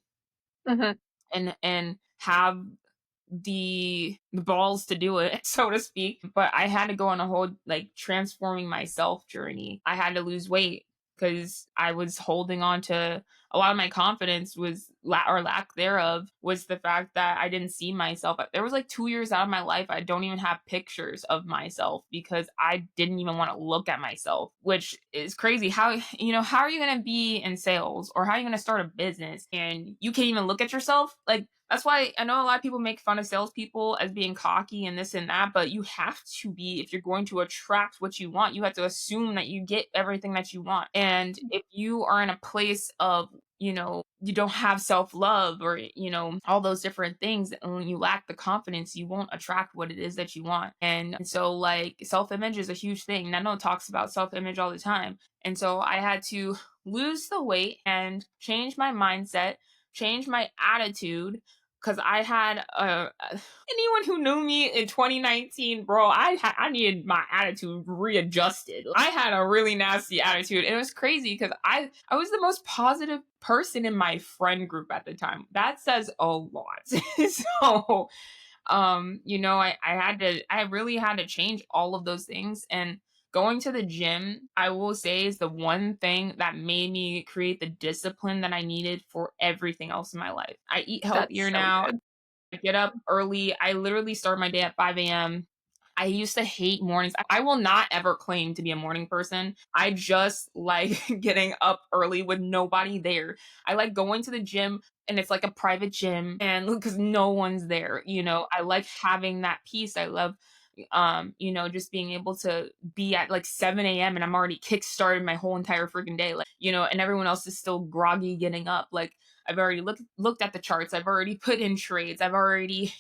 Mhm. and have the balls to do it, so to speak. But I had to go on a whole like transforming myself journey. I had to lose weight because I was holding on to a lot of my confidence was or lack thereof was the fact that I didn't see myself. There was like 2 years out of my life I don't even have pictures of myself because I didn't even want to look at myself, which is crazy. How are you going to be in sales or how are you going to start a business and you can't even look at yourself? Like that's why I know a lot of people make fun of salespeople as being cocky and this and that, but you have to be, if you're going to attract what you want, you have to assume that you get everything that you want. And if you are in a place of, you don't have self love or, all those different things, and when you lack the confidence, you won't attract what it is that you want. And so, like, self image is a huge thing. Neno talks about self image all the time. And so I had to lose the weight and change my mindset, change my attitude because I had anyone who knew me in 2019, bro, I needed my attitude readjusted. I had a really nasty attitude. And it was crazy because I was the most positive person in my friend group at the time. That says a lot. So I really had to change all of those things. And going to the gym, I will say, is the one thing that made me create the discipline that I needed for everything else in my life. I eat That's healthier so now. good. I get up early. I literally start my day at 5 a.m. I used to hate mornings. I will not ever claim to be a morning person. I just like getting up early with nobody there. I like going to the gym and it's like a private gym and because no one's there, I like having that peace. I love just being able to be at like 7 a.m. and I'm already kick started my whole entire freaking day. Like, and everyone else is still groggy getting up. Like I've already looked at the charts. I've already put in trades. I've already,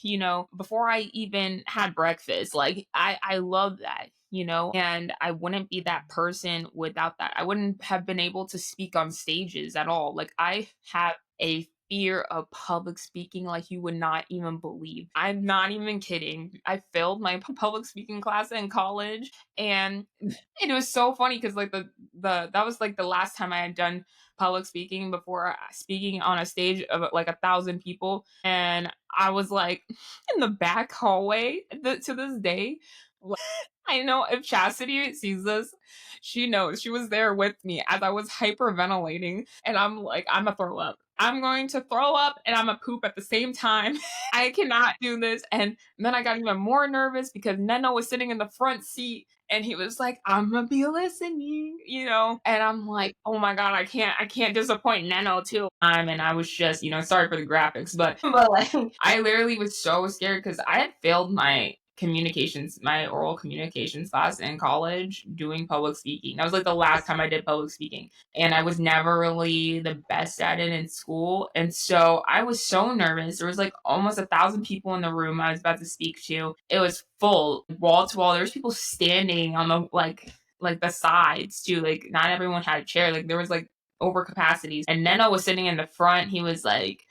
before I even had breakfast. Like I love that, and I wouldn't be that person without that. I wouldn't have been able to speak on stages at all. Like I have a fear of public speaking like you would not even believe. I'm not even kidding. I failed my public speaking class in college, and it was so funny because like the that was like the last time I had done public speaking before speaking on a stage of like 1,000 people, and I was like in the back hallway to this day. I know if Chastity sees this, she knows she was there with me as I was hyperventilating. And I'm like, I'm gonna throw up. I'm going to throw up and I'm gonna poop at the same time. I cannot do this. And then I got even more nervous because Neno was sitting in the front seat and he was like, I'm gonna be listening, you know? And I'm like, oh my God, I can't disappoint Neno too. And I was just, sorry for the graphics, but like, I literally was so scared because I had failed my oral communications class in college doing public speaking. That was like the last time I did public speaking. And I was never really the best at it in school. And so I was so nervous. There was like almost 1,000 people in the room I was about to speak to. It was full, wall to wall. There was people standing on the like the sides too. Like not everyone had a chair. Like there was like over capacities. And Neno was sitting in the front. He was like,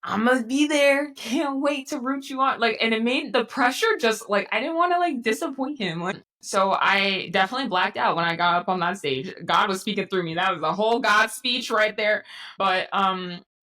I'm gonna be there. Can't wait to root you on. Like, and it made the pressure just like I didn't want to like disappoint him. Like, so I definitely blacked out when I got up on that stage. God was speaking through me. That was the whole God speech right there. But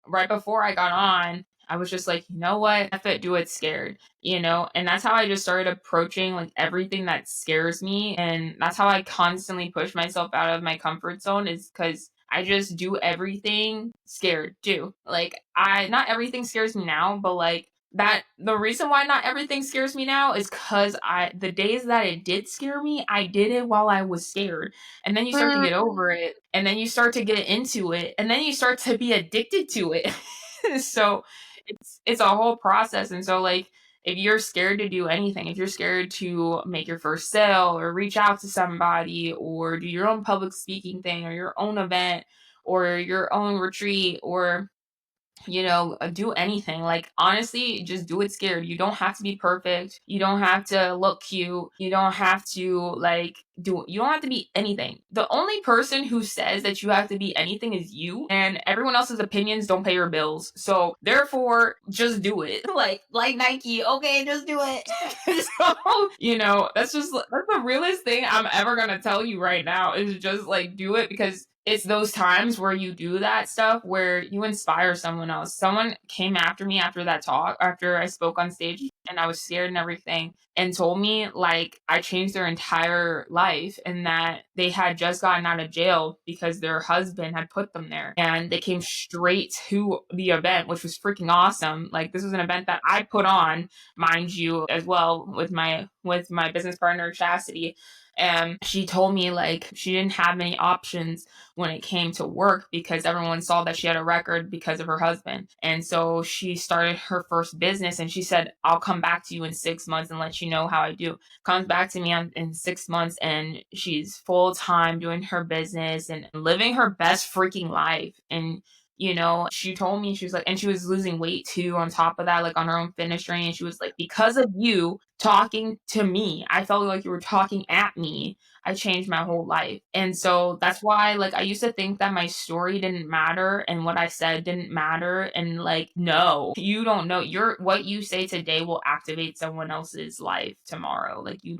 right before I got on, I was just like, you know what? F it, do it scared. And that's how I just started approaching like everything that scares me. And that's how I constantly push myself out of my comfort zone is because I just do everything scared too. Like I not everything scares me now, but like that the reason why not everything scares me now is cuz the days that it did scare me, I did it while I was scared. And then you start to Mm, get over it, and then you start to get into it, and then you start to be addicted to it. So it's a whole process. And so like if you're scared to do anything, if you're scared to make your first sale or reach out to somebody or do your own public speaking thing or your own event or your own retreat or do anything. Like, honestly, just do it scared. You don't have to be perfect. You don't have to look cute. You don't have to, you don't have to be anything. The only person who says that you have to be anything is you, and everyone else's opinions don't pay your bills. So, therefore, just do it. Like Nike, okay, just do it. So, that's the realest thing I'm ever gonna tell you right now is just like do it because it's those times where you do that stuff where you inspire someone else. Someone came after me after that talk, after I spoke on stage and I was scared and everything, and told me like I changed their entire life and that they had just gotten out of jail because their husband had put them there. And they came straight to the event, which was freaking awesome. Like this was an event that I put on, mind you, as well with my business partner Chastity. And she told me like she didn't have many options when it came to work because everyone saw that she had a record because of her husband. And so she started her first business and she said, I'll come back to you in 6 months and let you know how I do. Comes back to me in 6 months and she's full time doing her business and living her best freaking life. And she told me, she was like, and she was losing weight too on top of that, like on her own fitness journey. And she was like, because of you talking to me, I felt like you were talking at me. I changed my whole life. And so that's why, like, I used to think that my story didn't matter and what I said didn't matter. And like, no, you don't know. What you say today will activate someone else's life tomorrow. Like, you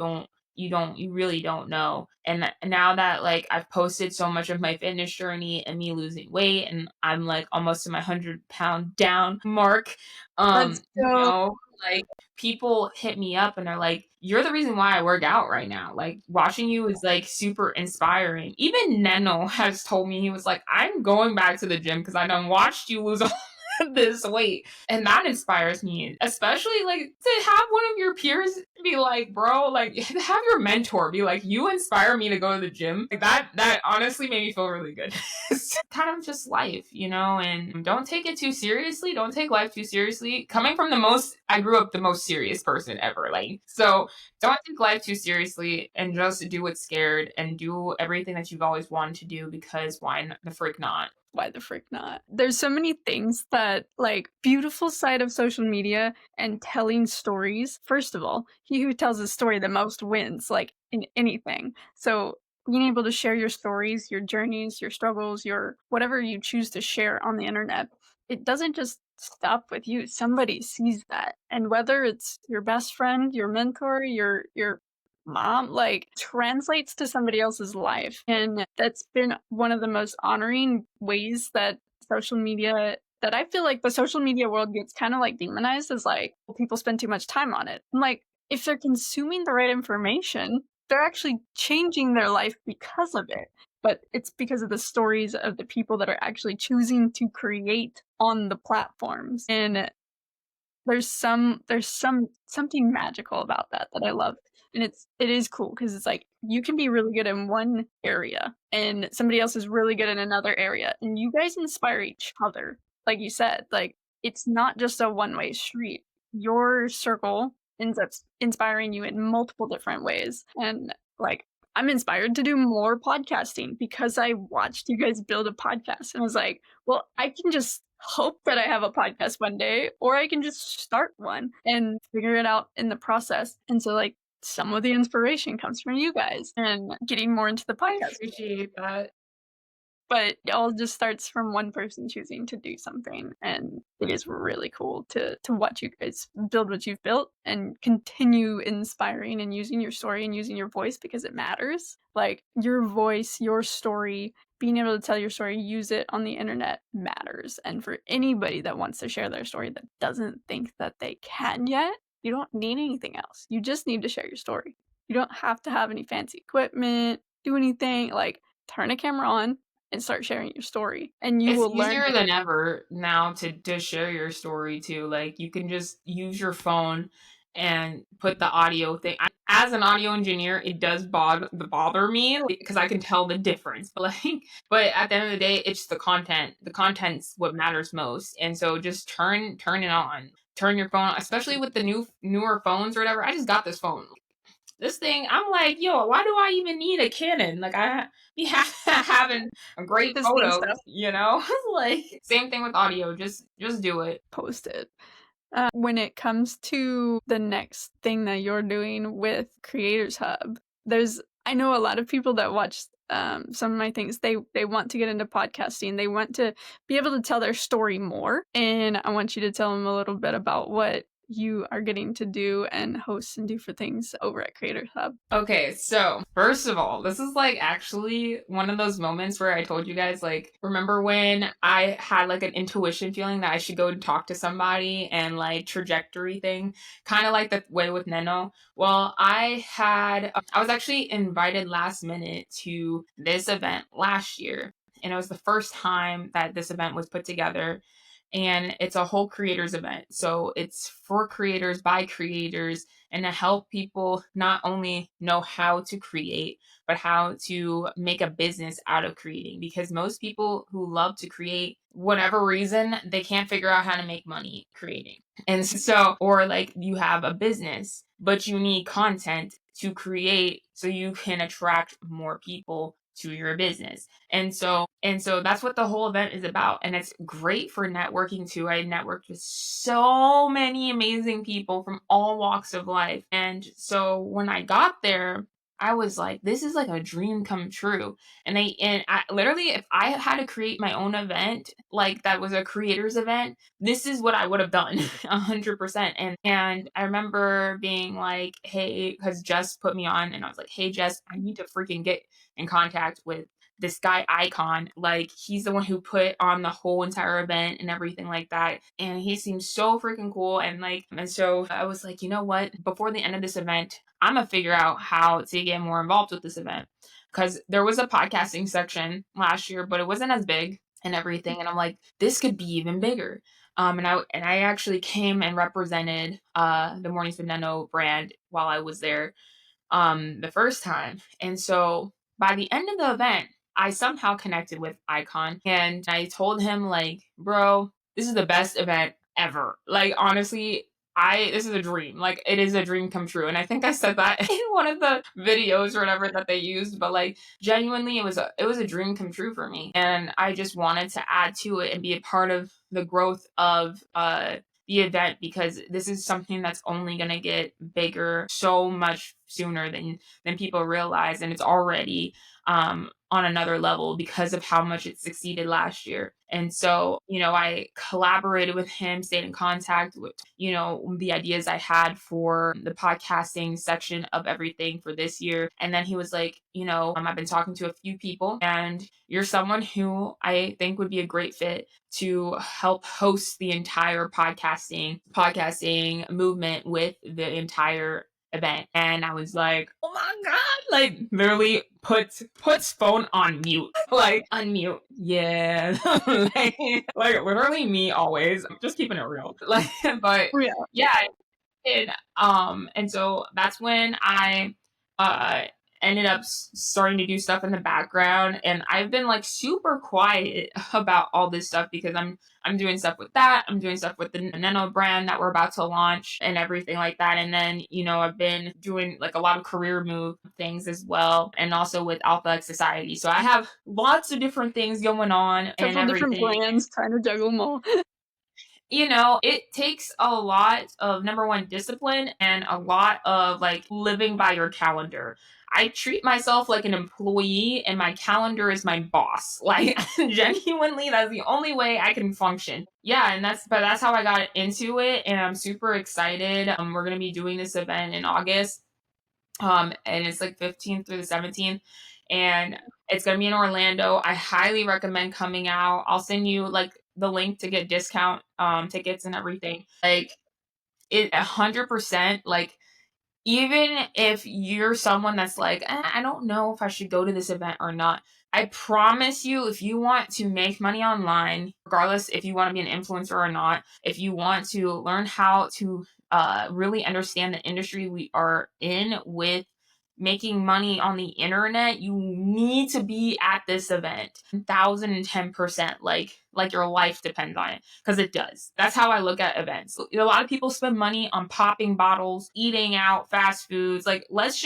really don't know. And now that like I've posted so much of my fitness journey and me losing weight and I'm like almost to my 100-pound down mark, that's so like people hit me up and they're like, you're the reason why I work out right now. Like watching you is like super inspiring. Even Neno has told me, he was like, I'm going back to the gym because I done watched you lose all this weight. And that inspires me, especially like to have one of your peers be like, bro, like have your mentor be like, you inspire me to go to the gym. Like that honestly made me feel really good. It's kind of just life, and don't take it too seriously. Don't take life too seriously. Coming from I grew up the most serious person ever. Like, so don't take life too seriously and just do what's scared and do everything that you've always wanted to do because the frick not? why the frick not? There's so many things that, like, beautiful side of social media and telling stories. First of all, he who tells his story the most wins, like, in anything. So, being able to share your stories, your journeys, your struggles, your whatever you choose to share on the internet it doesn't just stop with you. Somebody sees that. And whether it's your best friend, your mentor, your mom, like, translates to somebody else's life. And that's been one of the most honoring ways that social media that I feel like the social media world gets kind of like demonized is like, well, people spend too much time on it. I'm like, if they're consuming the right information, they're actually changing their life because of it. But it's because of the stories of the people that are actually choosing to create on the platforms. And there's something magical about that that I love, and it is cool because it's like, you can be really good in one area, and somebody else is really good in another area, and you guys inspire each other. Like you said, like, it's not just a one-way street. Your circle ends up s inspiring you in multiple different ways, and, like, I'm inspired to do more podcasting because I watched you guys build a podcast, and I was like, well, I can just hope that I have a podcast one day, or I can just start one and figure it out in the process. And so, like, some of the inspiration comes from you guys and getting more into the I podcast. appreciate that. But it all just starts from one person choosing to do something, and it is really cool to watch you guys build what you've built and continue inspiring and using your story and using your voice because it matters. Like, your voice, your story, being able to tell your story, use it on the internet matters. And for anybody that wants to share their story that doesn't think that they can yet, you don't need anything else. You just need to share your story. You don't have to have any fancy equipment, do anything. Like, turn a camera on and start sharing your story, and you It's will learn. easier than ever now to share your story too. Like you can just use your phone and put the audio thing. As an audio engineer, it does bother me because I can tell the difference. But but at the end of the day, it's the content. The content's what matters most. And so just turn it on. Turn your phone, especially with the newer phones or whatever. I just got this phone. This thing, I'm like, yo, why do I even need a Canon? Like I be having a great This new photos, stuff you know? Like same thing with audio. Just do it. posted. When it comes to the next thing that you're doing with Creators Hub, there's I know a lot of people that watch some of my things. They want to get into podcasting. They want to be able to tell their story more, and I want you to tell them a little bit about what you are getting to do and host and do for things over at Creators Hub. Okay, so first of all, this is like actually one of those moments where I told you guys, like, remember when I had like an intuition feeling that I should go and talk to somebody and like trajectory thing, kind of like the way with Neno? Well, I was actually invited last minute to this event last year, and it was the first time that this event was put together. And it's a whole creators event. So it's for creators by creators and to help people not only know how to create, but how to make a business out of creating. Because most people who love to create, whatever reason, they can't figure out how to make money creating. And so, or like you have a business, but you need content to create so you can attract more people to your business. And so that's what the whole event is about. And it's great for networking too. I networked with so many amazing people from all walks of life. And so when I got there, I was like, this is like a dream come true. And I literally, if I had to create my own event, like that was a creators event, this is what I would have done 100%. And I remember being like, hey, because Jess put me on and I was like, hey, Jess, I need to freaking get in contact with this guy Icon. Like he's the one who put on the whole entire event and everything like that. And he seems so freaking cool. And so I was like, you know what? Before the end of this event, I'm gonna figure out how to get more involved with this event. Because there was a podcasting section last year, but it wasn't as big and everything. And I'm like, this could be even bigger. And I actually came and represented the Mornings with Neno brand while I was there the first time. And so by the end of the event, I somehow connected with Icon and I told him like, bro, this is the best event ever. Like honestly, I this is a dream. Like it is a dream come true. And I think I said that in one of the videos or whatever that they used, but like genuinely it was a dream come true for me. And I just wanted to add to it and be a part of the growth of the event because this is something that's only going to get bigger so much sooner than people realize, and it's already on another level because of how much it succeeded last year. And so, I collaborated with him, stayed in contact with, the ideas I had for the podcasting section of everything for this year. And then he was like, I've been talking to a few people, and you're someone who I think would be a great fit to help host the entire podcasting movement with the entire event. And I was like, oh my God, like literally puts phone on mute. Like unmute. Yeah. like literally me always. I'm just keeping it real. Like but Yeah. yeah, did. And so that's when I uh ended up starting to do stuff in the background, and I've been like super quiet about all this stuff because I'm doing stuff with that. I'm doing stuff with the Neno brand that we're about to launch and everything like that. And then, I've been doing like a lot of career move things as well, and also with Alpha X Society. So I have lots of different things going on and Several different everything. brands, trying to juggle them all. It takes a lot of number one discipline and a lot of like living by your calendar. I treat myself like an employee and my calendar is my boss. Like genuinely, that's the only way I can function. Yeah, and that's how I got into it, and I'm super excited. We're gonna be doing this event in August, and it's like 15th through the 17th, and it's gonna be in Orlando. I highly recommend coming out. I'll send you like the link to get discount tickets and everything. Like it 100%. Like even if you're someone that's like, I don't know if I should go to this event or not. I promise you, if you want to make money online, regardless if you want to be an influencer or not, if you want to learn how to really understand the industry we are in with making money on the internet, you need to be at this event 1010%, like your life depends on it, because it does. That's how I look at events. A lot of people spend money on popping bottles, eating out, fast foods. Like let's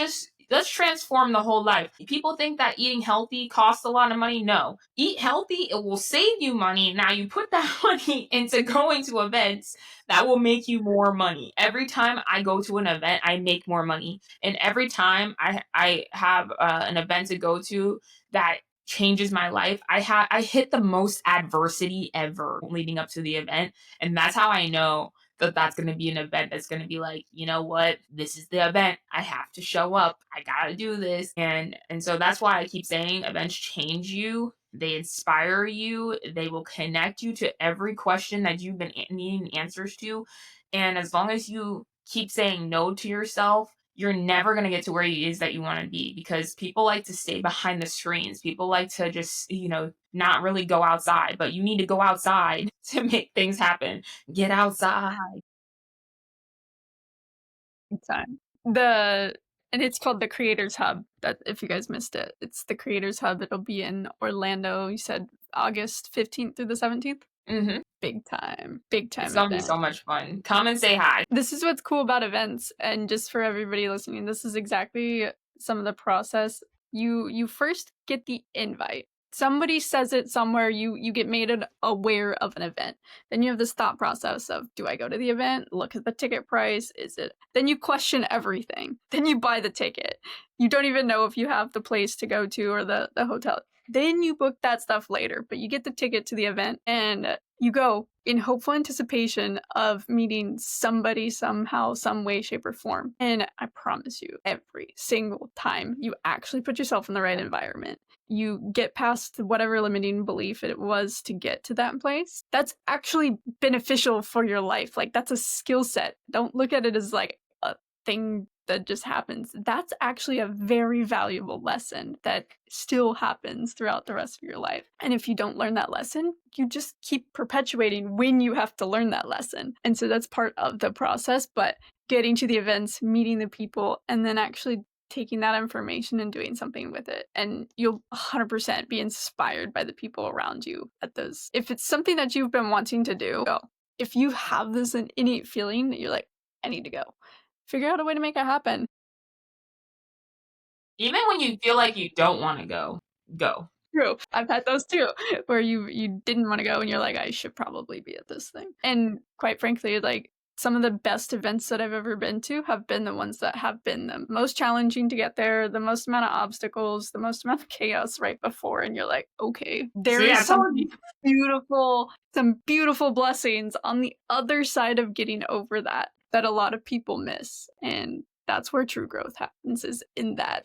transform the whole life. People think that eating healthy costs a lot of money. No, eat healthy, it will save you money. Now you put that money into going to events that will make you more money. Every time I go to an event, I make more money. And every time I have an event to go to that changes my life, I hit the most adversity ever leading up to the event, and that's how I know that that's going to be an event that's going to be like, you know what, this is the event. I have to show up. I got to do this. And so that's why I keep saying events change you. They inspire you. They will connect you to every question that you've been needing answers to. And as long as you keep saying no to yourself, you're never going to get to where it is that you want to be, because people like to stay behind the screens. People like to just, not really go outside, but you need to go outside to make things happen. Get outside. Time. The and it's called the Creators Hub. That if you guys missed it, it's the Creators Hub. It'll be in Orlando. You said August 15th through the 17th. Hmm. Big It's time going to be event. so much fun. Come and say hi. This is what's cool about events, and just for everybody listening, this is exactly some of the process. You first get the invite. Somebody says it somewhere, you get made aware of an event. Then you have this thought process of, do I go to the event? Look at the ticket price. Is it? Then you question everything. Then you buy the ticket. You don't even know if you have the place to go to or the hotel. Then you book that stuff later, but you get the ticket to the event and you go in hopeful anticipation of meeting somebody somehow, some way, shape, or form. And I promise you, every single time you actually put yourself in the right environment, you get past whatever limiting belief it was to get to that place. That's actually beneficial for your life. Like, that's a skill set. Don't look at it as like a thing that just happens. That's actually a very valuable lesson that still happens throughout the rest of your life. And if you don't learn that lesson, you just keep perpetuating when you have to learn that lesson. And so that's part of the process, but getting to the events, meeting the people, and then actually taking that information and doing something with it. And you'll 100% be inspired by the people around you at those. If it's something that you've been wanting to do, go. If you have this innate feeling that you're like, I need to go, figure out a way to make it happen. Even when you feel like you don't want to go, go. True. I've had those too, where you didn't want to go and you're like, I should probably be at this thing. And quite frankly, like, some of the best events that I've ever been to have been the ones that have been the most challenging to get there, the most amount of obstacles, the most amount of chaos right before, and you're like, "Okay, there See, is I told you. some beautiful blessings on the other side of getting over that, that a lot of people miss." And that's where true growth happens, is in that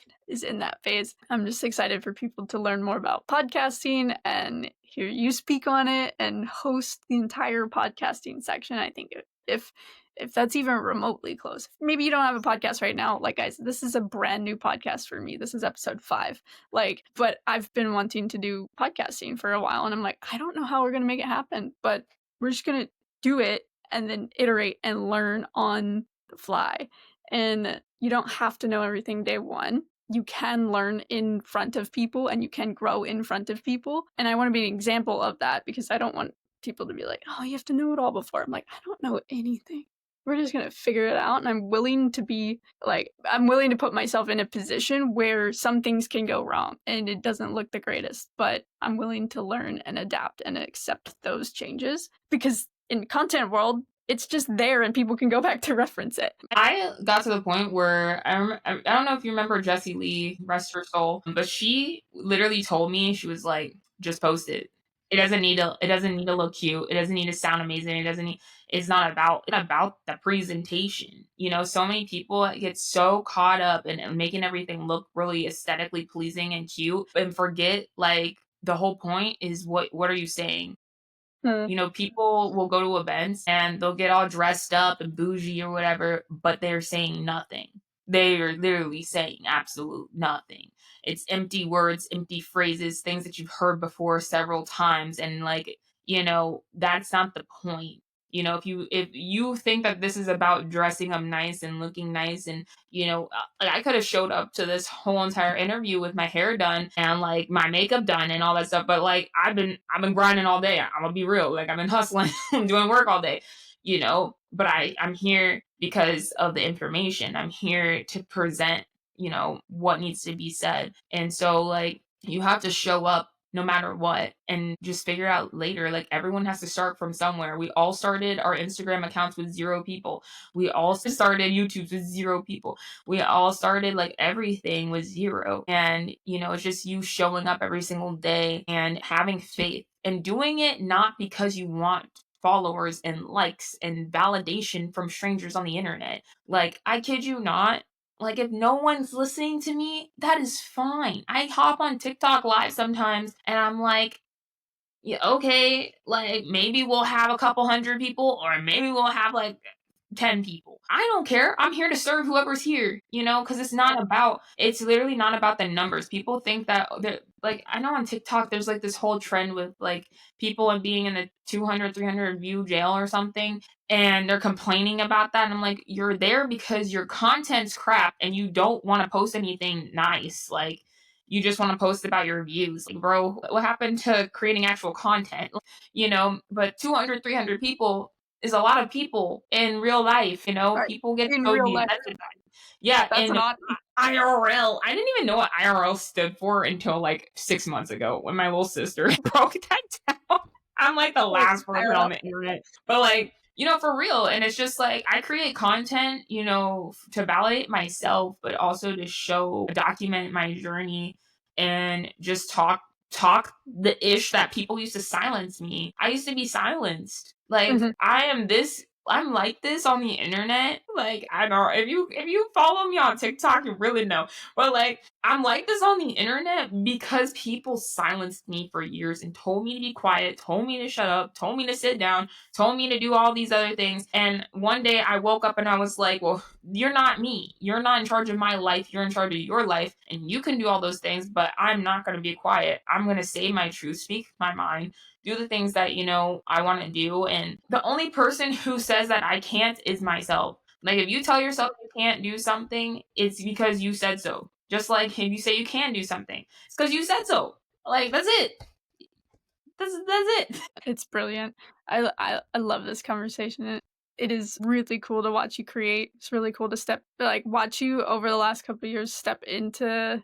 phase. I'm just excited for people to learn more about podcasting and hear you speak on it and host the entire podcasting section. I think if if that's even remotely close. Maybe you don't have a podcast right now. Like, guys, this is a brand new podcast for me. This is episode 5. Like, but I've been wanting to do podcasting for a while, and I'm like, I don't know how we're gonna make it happen, but we're just gonna do it and then iterate and learn on the fly. And you don't have to know everything day one. You can learn in front of people and you can grow in front of people. And I want to be an example of that because I don't want people to be like, oh, you have to know it all before. I'm like, I don't know anything. We're just going to figure it out. And I'm willing to be like, I'm willing to put myself in a position where some things can go wrong and it doesn't look the greatest, but I'm willing to learn and adapt and accept those changes because in content world, it's just there and people can go back to reference it. I got to the point where I don't know if you remember Jessie Lee, rest her soul, but she literally told me, she was like, just post it. It doesn't need to look cute. It doesn't need to sound amazing. It's not about the presentation. You know, so many people get so caught up in making everything look really aesthetically pleasing and cute and forget like the whole point is what are you saying? Hmm. You know, people will go to events and they'll get all dressed up and bougie or whatever, but they're saying nothing. They are literally saying absolute nothing. It's empty words, empty phrases, things that you've heard before several times. And like, you know, that's not the point. You know, if you think that this is about dressing up nice and looking nice and you know, like I could have showed up to this whole entire interview with my hair done and like my makeup done and all that stuff. But like I've been grinding all day. I'm gonna be real. Like I've been hustling, doing work all day, you know. But I'm here because of the information. I'm here to present, you know, what needs to be said. And so like you have to show up no matter what and just figure out later like everyone has to start from somewhere. We all started our Instagram accounts with 0 people. We all started YouTube's with 0 people. We all started like everything with 0. And, you know, it's just you showing up every single day and having faith and doing it not because you want followers and likes and validation from strangers on the internet. Like, I kid you not. Like, if no one's listening to me, that is fine. I hop on TikTok live sometimes and I'm like, yeah, okay, like maybe we'll have a couple hundred people, or maybe we'll have like 10 people. I don't care. I'm here to serve whoever's here, you know, because it's literally not about the numbers. People think that, like, I know on TikTok, there's like this whole trend with like people and being in the 200, 300 view jail or something, and they're complaining about that. And I'm like, you're there because your content's crap and you don't want to post anything nice. Like, you just want to post about your views. Like, bro, what happened to creating actual content? You know, but 200, 300 people is a lot of people in real life, you know? Right. People get In so real life, desensitized. Yeah, that's and not IRL. I didn't even know what IRL stood for until like 6 months ago when my little sister broke that down. I'm like the like last person on IRL. the internet. But like, you know, for real. And it's just like I create content, you know, to validate myself, but also to document my journey and just talk the ish that people used to silence me. I used to be silenced. Like Mhm. I'm like this on the internet. Like I know if you follow me on TikTok, you really know. But like I'm like this on the internet because people silenced me for years and told me to be quiet, told me to shut up, told me to sit down, told me to do all these other things. And one day I woke up and I was like, well, you're not me. You're not in charge of my life. You're in charge of your life. And you can do all those things, but I'm not going to be quiet. I'm going to say my truth, speak my mind, do the things that, you know, I want to do. And the only person who says that I can't is myself. Like, if you tell yourself you can't do something, it's because you said so. Just like if you say you can do something, it's because you said so. Like, that's it. That's it. It's brilliant. I love this conversation. It is really cool to watch you create. It's really cool to watch you over the last couple of years step into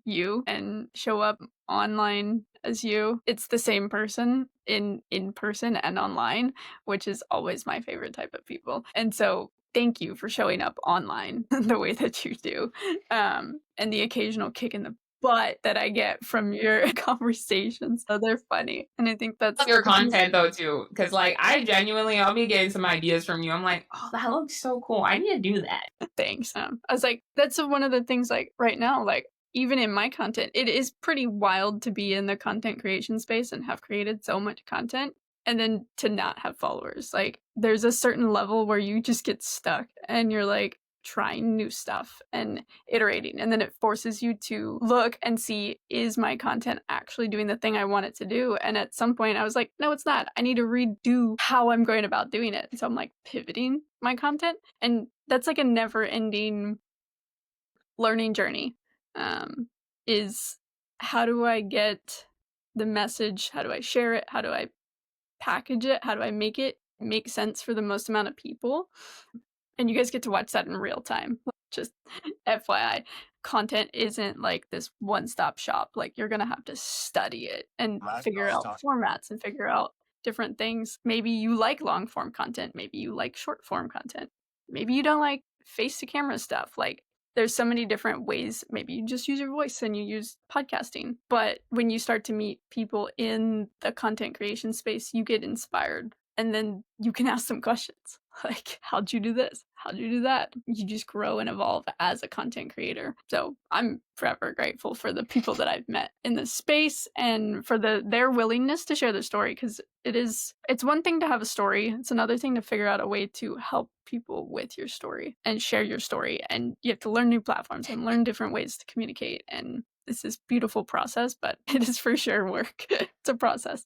you and show up online as you. It's the same person in person and online, which is always my favorite type of people. And so thank you for showing up online the way that you do. And the occasional kick in the butt that I get from your conversations. So they're funny. And I think Love that's your content though too, because like I genuinely, I'll be getting some ideas from you. I'm like, oh, that looks so cool. I need to do that. thanks. I was like, that's one of the things like right now, like even in my content, it is pretty wild to be in the content creation space and have created so much content and then to not have followers. Like there's a certain level where you just get stuck and you're like trying new stuff and iterating. And then it forces you to look and see, is my content actually doing the thing I want it to do? And at some point I was like, no, it's not. I need to redo how I'm going about doing it. So I'm like pivoting my content. And that's like a never ending learning journey. Is how do I get the message? How do I share it? How do I package it? How do I make it make sense for the most amount of people? And you guys get to watch that in real time. Just FYI, content isn't like this one-stop shop. Like you're gonna have to study it and figure out formats and figure out different things. Maybe you like long form content. Maybe you like short form content. Maybe you don't like face to camera stuff. Like there's so many different ways. Maybe you just use your voice and you use podcasting. But when you start to meet people in the content creation space, you get inspired and then you can ask them questions like, how'd you do this? How'd you do that? You just grow and evolve as a content creator. So I'm forever grateful for the people that I've met in this space and for their willingness to share their story, because it's one thing to have a story. It's another thing to figure out a way to help people with your story and share your story. And you have to learn new platforms and learn different ways to communicate. And it's this beautiful process, but it is for sure work. It's a process.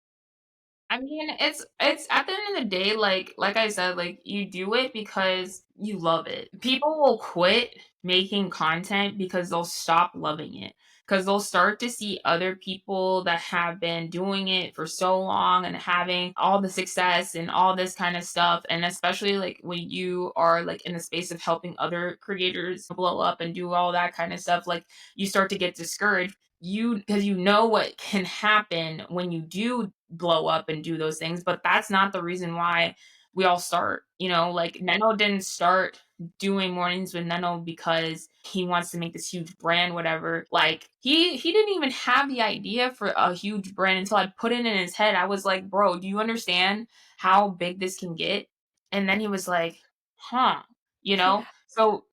I mean, it's at the end of the day, like I said, like you do it because you love it. People will quit making content because they'll stop loving it. Because they'll start to see other people that have been doing it for so long and having all the success and all this kind of stuff. And especially like when you are like in the space of helping other creators blow up and do all that kind of stuff, like you start to get discouraged because you know what can happen when you do blow up and do those things, but that's not the reason why we all start. Like Neno didn't start doing mornings with Neno because he wants to make this huge brand, whatever. Like he didn't even have the idea for a huge brand until I put it in his head. I was like, bro, do you understand how big this can get? And then he was like, huh, you know? Yeah. So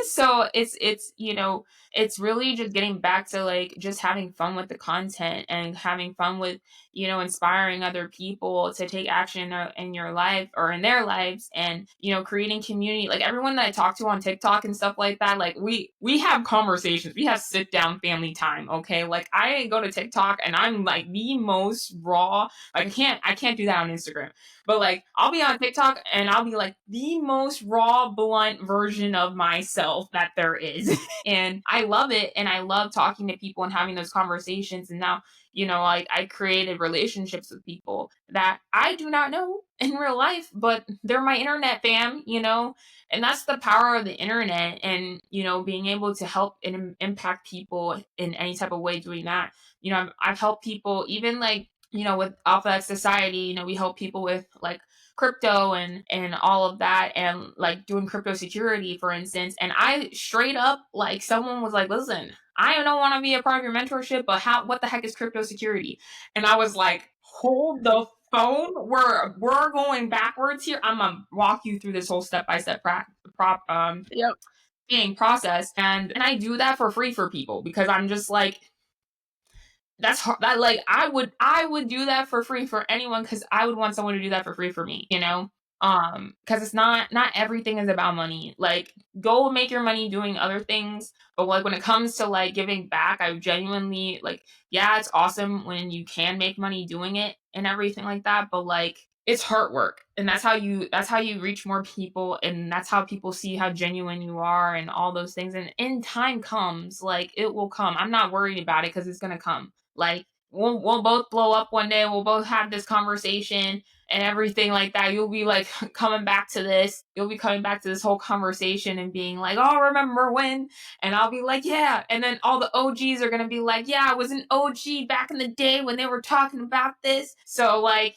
so it's really just getting back to like just having fun with the content and having fun with inspiring other people to take action in your life or in their lives, and creating community. Like everyone that I talk to on TikTok and stuff like that, like we have conversations, we have sit down family time. Okay, like I go to TikTok and I'm like the most raw. Like I can't do that on Instagram, but like I'll be on TikTok and I'll be like the most raw, blunt version of myself that there is. And I love it. And I love talking to people and having those conversations. And now, I created relationships with people that I do not know in real life, but they're my internet fam. And that's the power of the internet, and, being able to help and impact people in any type of way doing that. I've helped people even like, with Alpha X Society, we help people with like crypto and all of that, and like doing crypto security, for instance. And I straight up, like, someone was like, listen, I don't want to be a part of your mentorship, but what the heck is crypto security? And I was like, hold the phone, we're going backwards here. I'm gonna walk you through this whole step-by-step Yep. thing process. And I do that for free for people because I'm just like, that's hard. That, like, I would do that for free for anyone, because I would want someone to do that for free for me. Because it's not everything is about money. Like, go make your money doing other things, but like when it comes to like giving back, I genuinely like, yeah, it's awesome when you can make money doing it and everything like that, but like it's hard work, and that's how you reach more people, and that's how people see how genuine you are and all those things. And in time comes, like, it will come. I'm not worried about it because it's gonna come. Like, we'll both blow up one day. We'll both have this conversation and everything like that. You'll be like coming back to this. You'll be coming back to this whole conversation and being like, "Oh, remember when?" And I'll be like, "Yeah." And then all the OGs are gonna be like, "Yeah, I was an OG back in the day when they were talking about this." So like,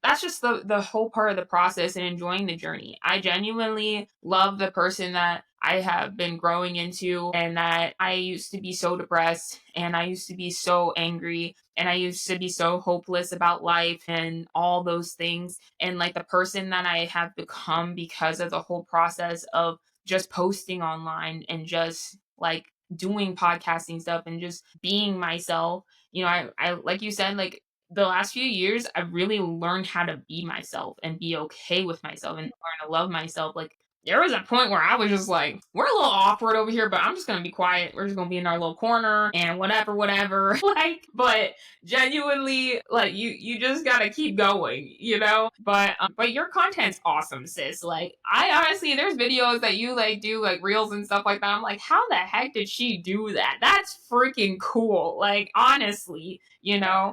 that's just the whole part of the process and enjoying the journey. I genuinely love the person that I have been growing into, and that I used to be so depressed and I used to be so angry and I used to be so hopeless about life and all those things. And like the person that I have become because of the whole process of just posting online and just like doing podcasting stuff and just being myself. I like you said, like the last few years, I've really learned how to be myself and be okay with myself and learn to love myself. Like there was a point where I was just like, we're a little awkward over here, but I'm just gonna be quiet. We're just gonna be in our little corner and whatever, whatever. Like, but genuinely, like you just gotta keep going, you know? But your content's awesome, sis. Like I honestly there's videos that you like do like reels and stuff like that. I'm like, how the heck did she do that? That's freaking cool. Like honestly,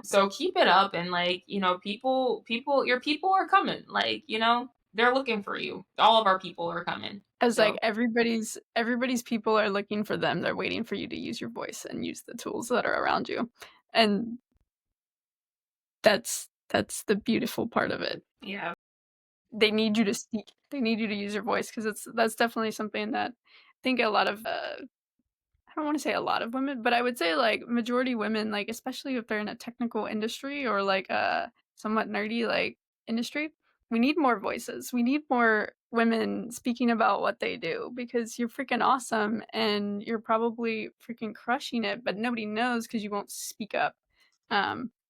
so keep it up and like, your people are coming. Like, they're looking for you. All of our people are coming. As like So everybody's people are looking for them. They're waiting for you to use your voice and use the tools that are around you. And that's the beautiful part of it. yeah. They need you to speak. They need you to use your voice because that's definitely something that I think a lot of I don't want to say a lot of women, but I would say like majority women, like especially if they're in a technical industry or like a somewhat nerdy like industry, we need more voices. We need more women speaking about what they do because you're freaking awesome and you're probably freaking crushing it, but nobody knows because you won't speak up.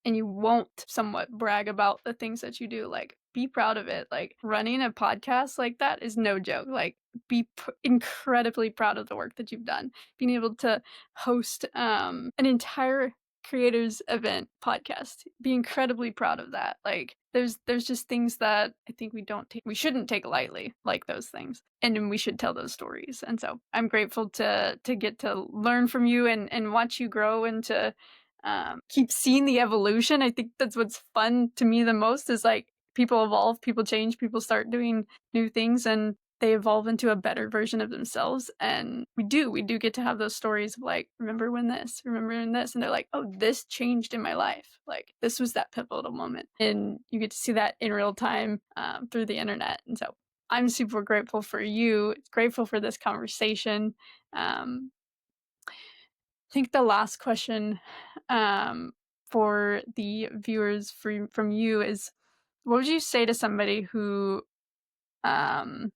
And you won't somewhat brag about the things that you do. Like, be proud of it. Like, running a podcast like that is no joke. Like, be incredibly proud of the work that you've done. Being able to host an entire creators event podcast, be incredibly proud of that. Like, there's just things that I think we shouldn't take lightly, like those things, and then we should tell those stories. And so I'm grateful to get to learn from you and watch you grow and to keep seeing the evolution. I think that's what's fun to me the most is like people evolve, people change, people start doing new things and they evolve into a better version of themselves. And we do get to have those stories of like, remember when this, and they're like, oh, this changed in my life. Like this was that pivotal moment. And you get to see that in real time through the internet. And so I'm super grateful for you, grateful for this conversation. I think the last question for the viewers from you is, what would you say to somebody who um,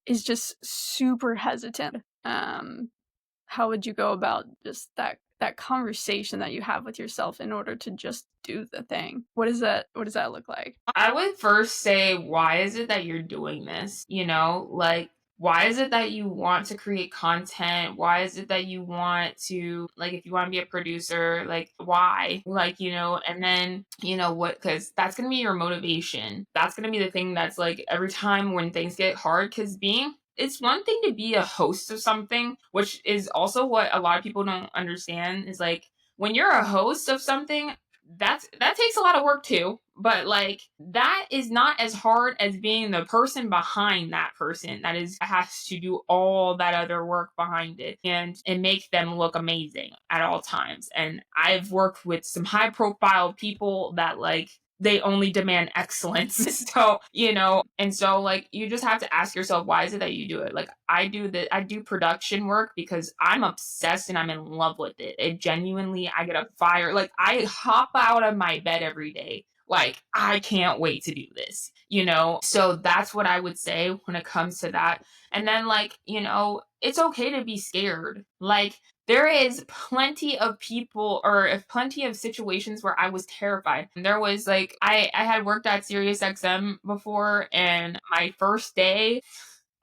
is just super hesitant? How would you go about just that conversation that you have with yourself in order to just do the thing? What does that look like? I would first say, why is it that you're doing this? Like, why is it that you want to create content? Why is it that you want to, like, if you want to be a producer, like, why? Like, and then, what, because that's going to be your motivation. That's going to be the thing that's like every time when things get hard, because it's one thing to be a host of something, which is also what a lot of people don't understand is like when you're a host of something, that takes a lot of work too, but like that is not as hard as being the person behind that person that is has to do all that other work behind it and make them look amazing at all times. And I've worked with some high profile people that like they only demand excellence. So, and so like you just have to ask yourself, why is it that you do it? Like I do production work because I'm obsessed and I'm in love with it. It genuinely, I get a fire. Like I hop out of my bed every day. Like I can't wait to do this, So that's what I would say when it comes to that. And then like, it's okay to be scared. Like there is plenty of people or plenty of situations where I was terrified. There was like I had worked at SiriusXM before, and my first day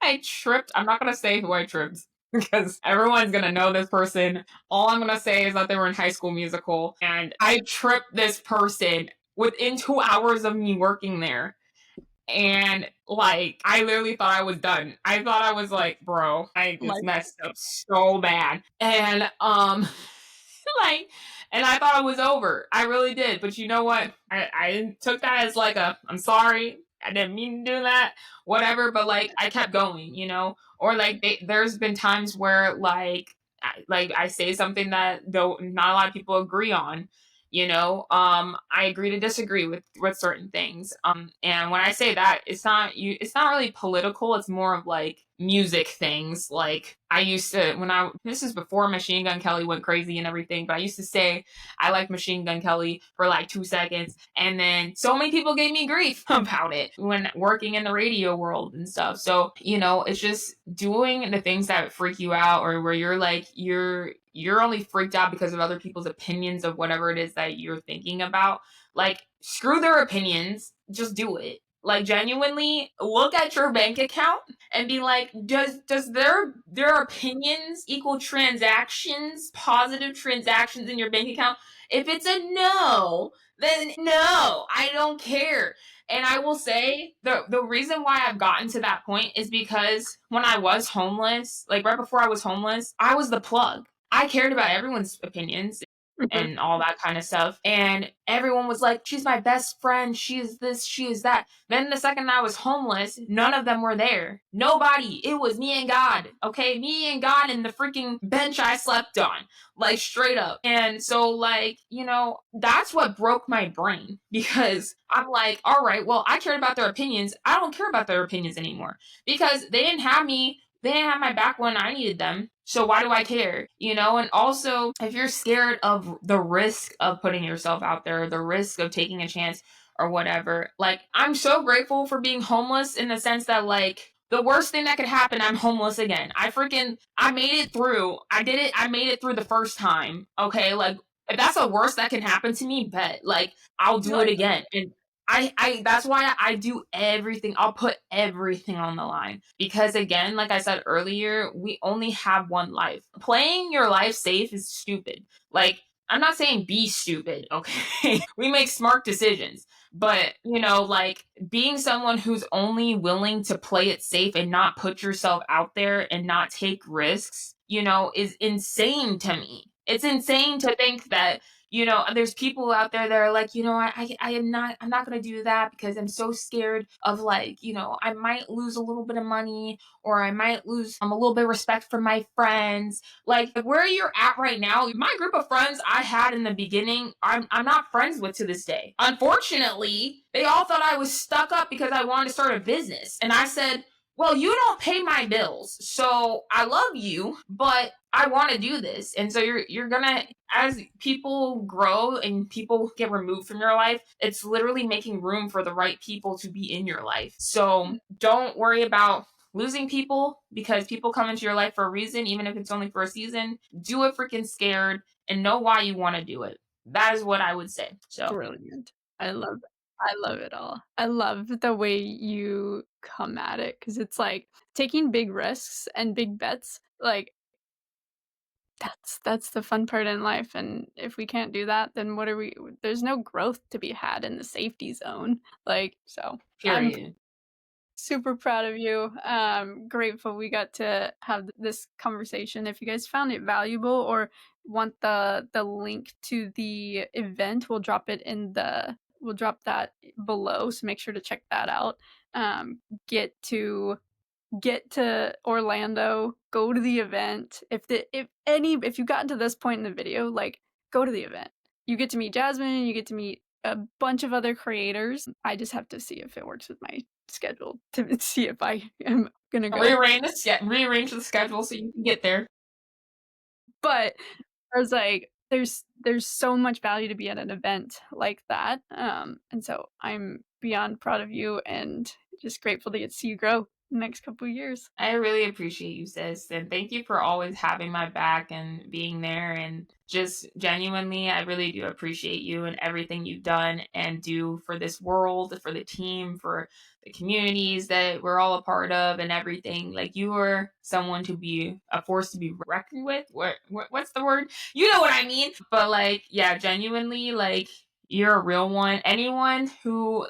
I tripped. I'm not gonna say who I tripped because everyone's gonna know this person. All I'm gonna say is that they were in High School Musical, and I tripped this person within 2 hours of me working there. And like I literally thought I was done. I thought I was like, bro, I just Like, messed up so bad. And like And I thought it was over. I really did. But you know what? I took that as like a, I'm sorry. I didn't mean to do that. Whatever. But like, I kept going, you know? Or like, there's been times where I say something that though not a lot of people agree on, you know. I agree to disagree with certain things. And when I say that, it's not really political. It's more of like music things. Like I used to, this is before Machine Gun Kelly went crazy and everything, but I used to say I like Machine Gun Kelly for like 2 seconds, and then so many people gave me grief about it when working in the radio world and stuff. So you know, it's just doing the things that freak you out, or where you're like you're only freaked out because of other people's opinions of whatever it is that you're thinking about. Like screw their opinions, just do it. Like genuinely look at your bank account and be like, does their opinions equal transactions, positive transactions in your bank account? If it's a no, then no, I don't care. And I will say the reason why I've gotten to that point is because when I was homeless, like right before I was homeless, I was the plug. I cared about everyone's opinions Mhm. and all that kind of stuff. And everyone was like, she's my best friend. She is this, she is that. Then the second I was homeless, none of them were there. Nobody. It was me and God. Okay. Me and God and the freaking bench I slept on. Like straight up. And so, like, you know, that's what broke my brain because I'm like, all right, well, I cared about their opinions. I don't care about their opinions anymore because they didn't have me, they didn't have my back when I needed them. So why do I care? You know, and also if you're scared of the risk of putting yourself out there, the risk of taking a chance or whatever, like I'm so grateful for being homeless in the sense that like the worst thing that could happen, I'm homeless again. I made it through. I did it. I made it through the first time. Okay. Like if that's the worst that can happen to me, bet like I'll You're do it like, again. And that's why I do everything. I'll put everything on the line because again, like I said earlier, we only have one life. Playing your life safe is stupid. Like I'm not saying be stupid, okay? We make smart decisions. But, you know, like being someone who's only willing to play it safe and not put yourself out there and not take risks, you know, is insane to me. It's insane to think that you know, there's people out there that are like, you know, I'm not gonna do that because I'm so scared of like, you know, I might lose a little bit of money or I might lose a little bit of respect from my friends. Like where you're at right now, my group of friends I had in the beginning, I'm not friends with to this day. Unfortunately, they all thought I was stuck up because I wanted to start a business. And I said, well, you don't pay my bills. So I love you, but I want to do this. And so you're gonna as people grow and people get removed from your life, it's literally making room for the right people to be in your life. So don't worry about losing people because people come into your life for a reason, even if it's only for a season. Do it freaking scared and know why you want to do it. That is what I would say. So brilliant. I love it all. I love the way you come at it because it's like taking big risks and big bets, like, that's the fun part in life, and if we can't do that, then what are we there's no growth to be had in the safety zone, like, so I'm period. super proud of you. Grateful we got to have this conversation. If you guys found it valuable or want the link to the event, we'll drop that below. So make sure to check that out. Get to Orlando, go to the event. If you've gotten to this point in the video, like go to the event. You get to meet Jasmine, you get to meet a bunch of other creators. I just have to see if it works with my schedule to see if I am gonna go. Rearrange the schedule so you can get there. But I was like, there's so much value to be at an event like that. And so I'm beyond proud of you and just grateful to get to see you grow the next couple of years. I really appreciate you, sis. And thank you for always having my back and being there. And just genuinely, I really do appreciate you and everything you've done and do for this world, for the team, for the communities that we're all a part of and everything. Like you are someone to be a force to be reckoned with. What's the word? You know what I mean? But like, yeah, genuinely, like you're a real one. Anyone who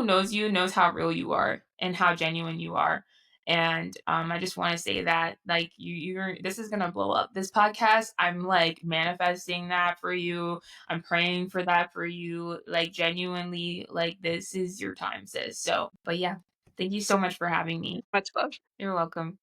knows you knows how real you are and how genuine you are. And I just want to say that like you're this is gonna blow up. This podcast, I'm like manifesting that for you. I'm praying for that for you. Like genuinely, like this is your time, sis. So, but yeah, thank you so much for having me. Much love. You're welcome.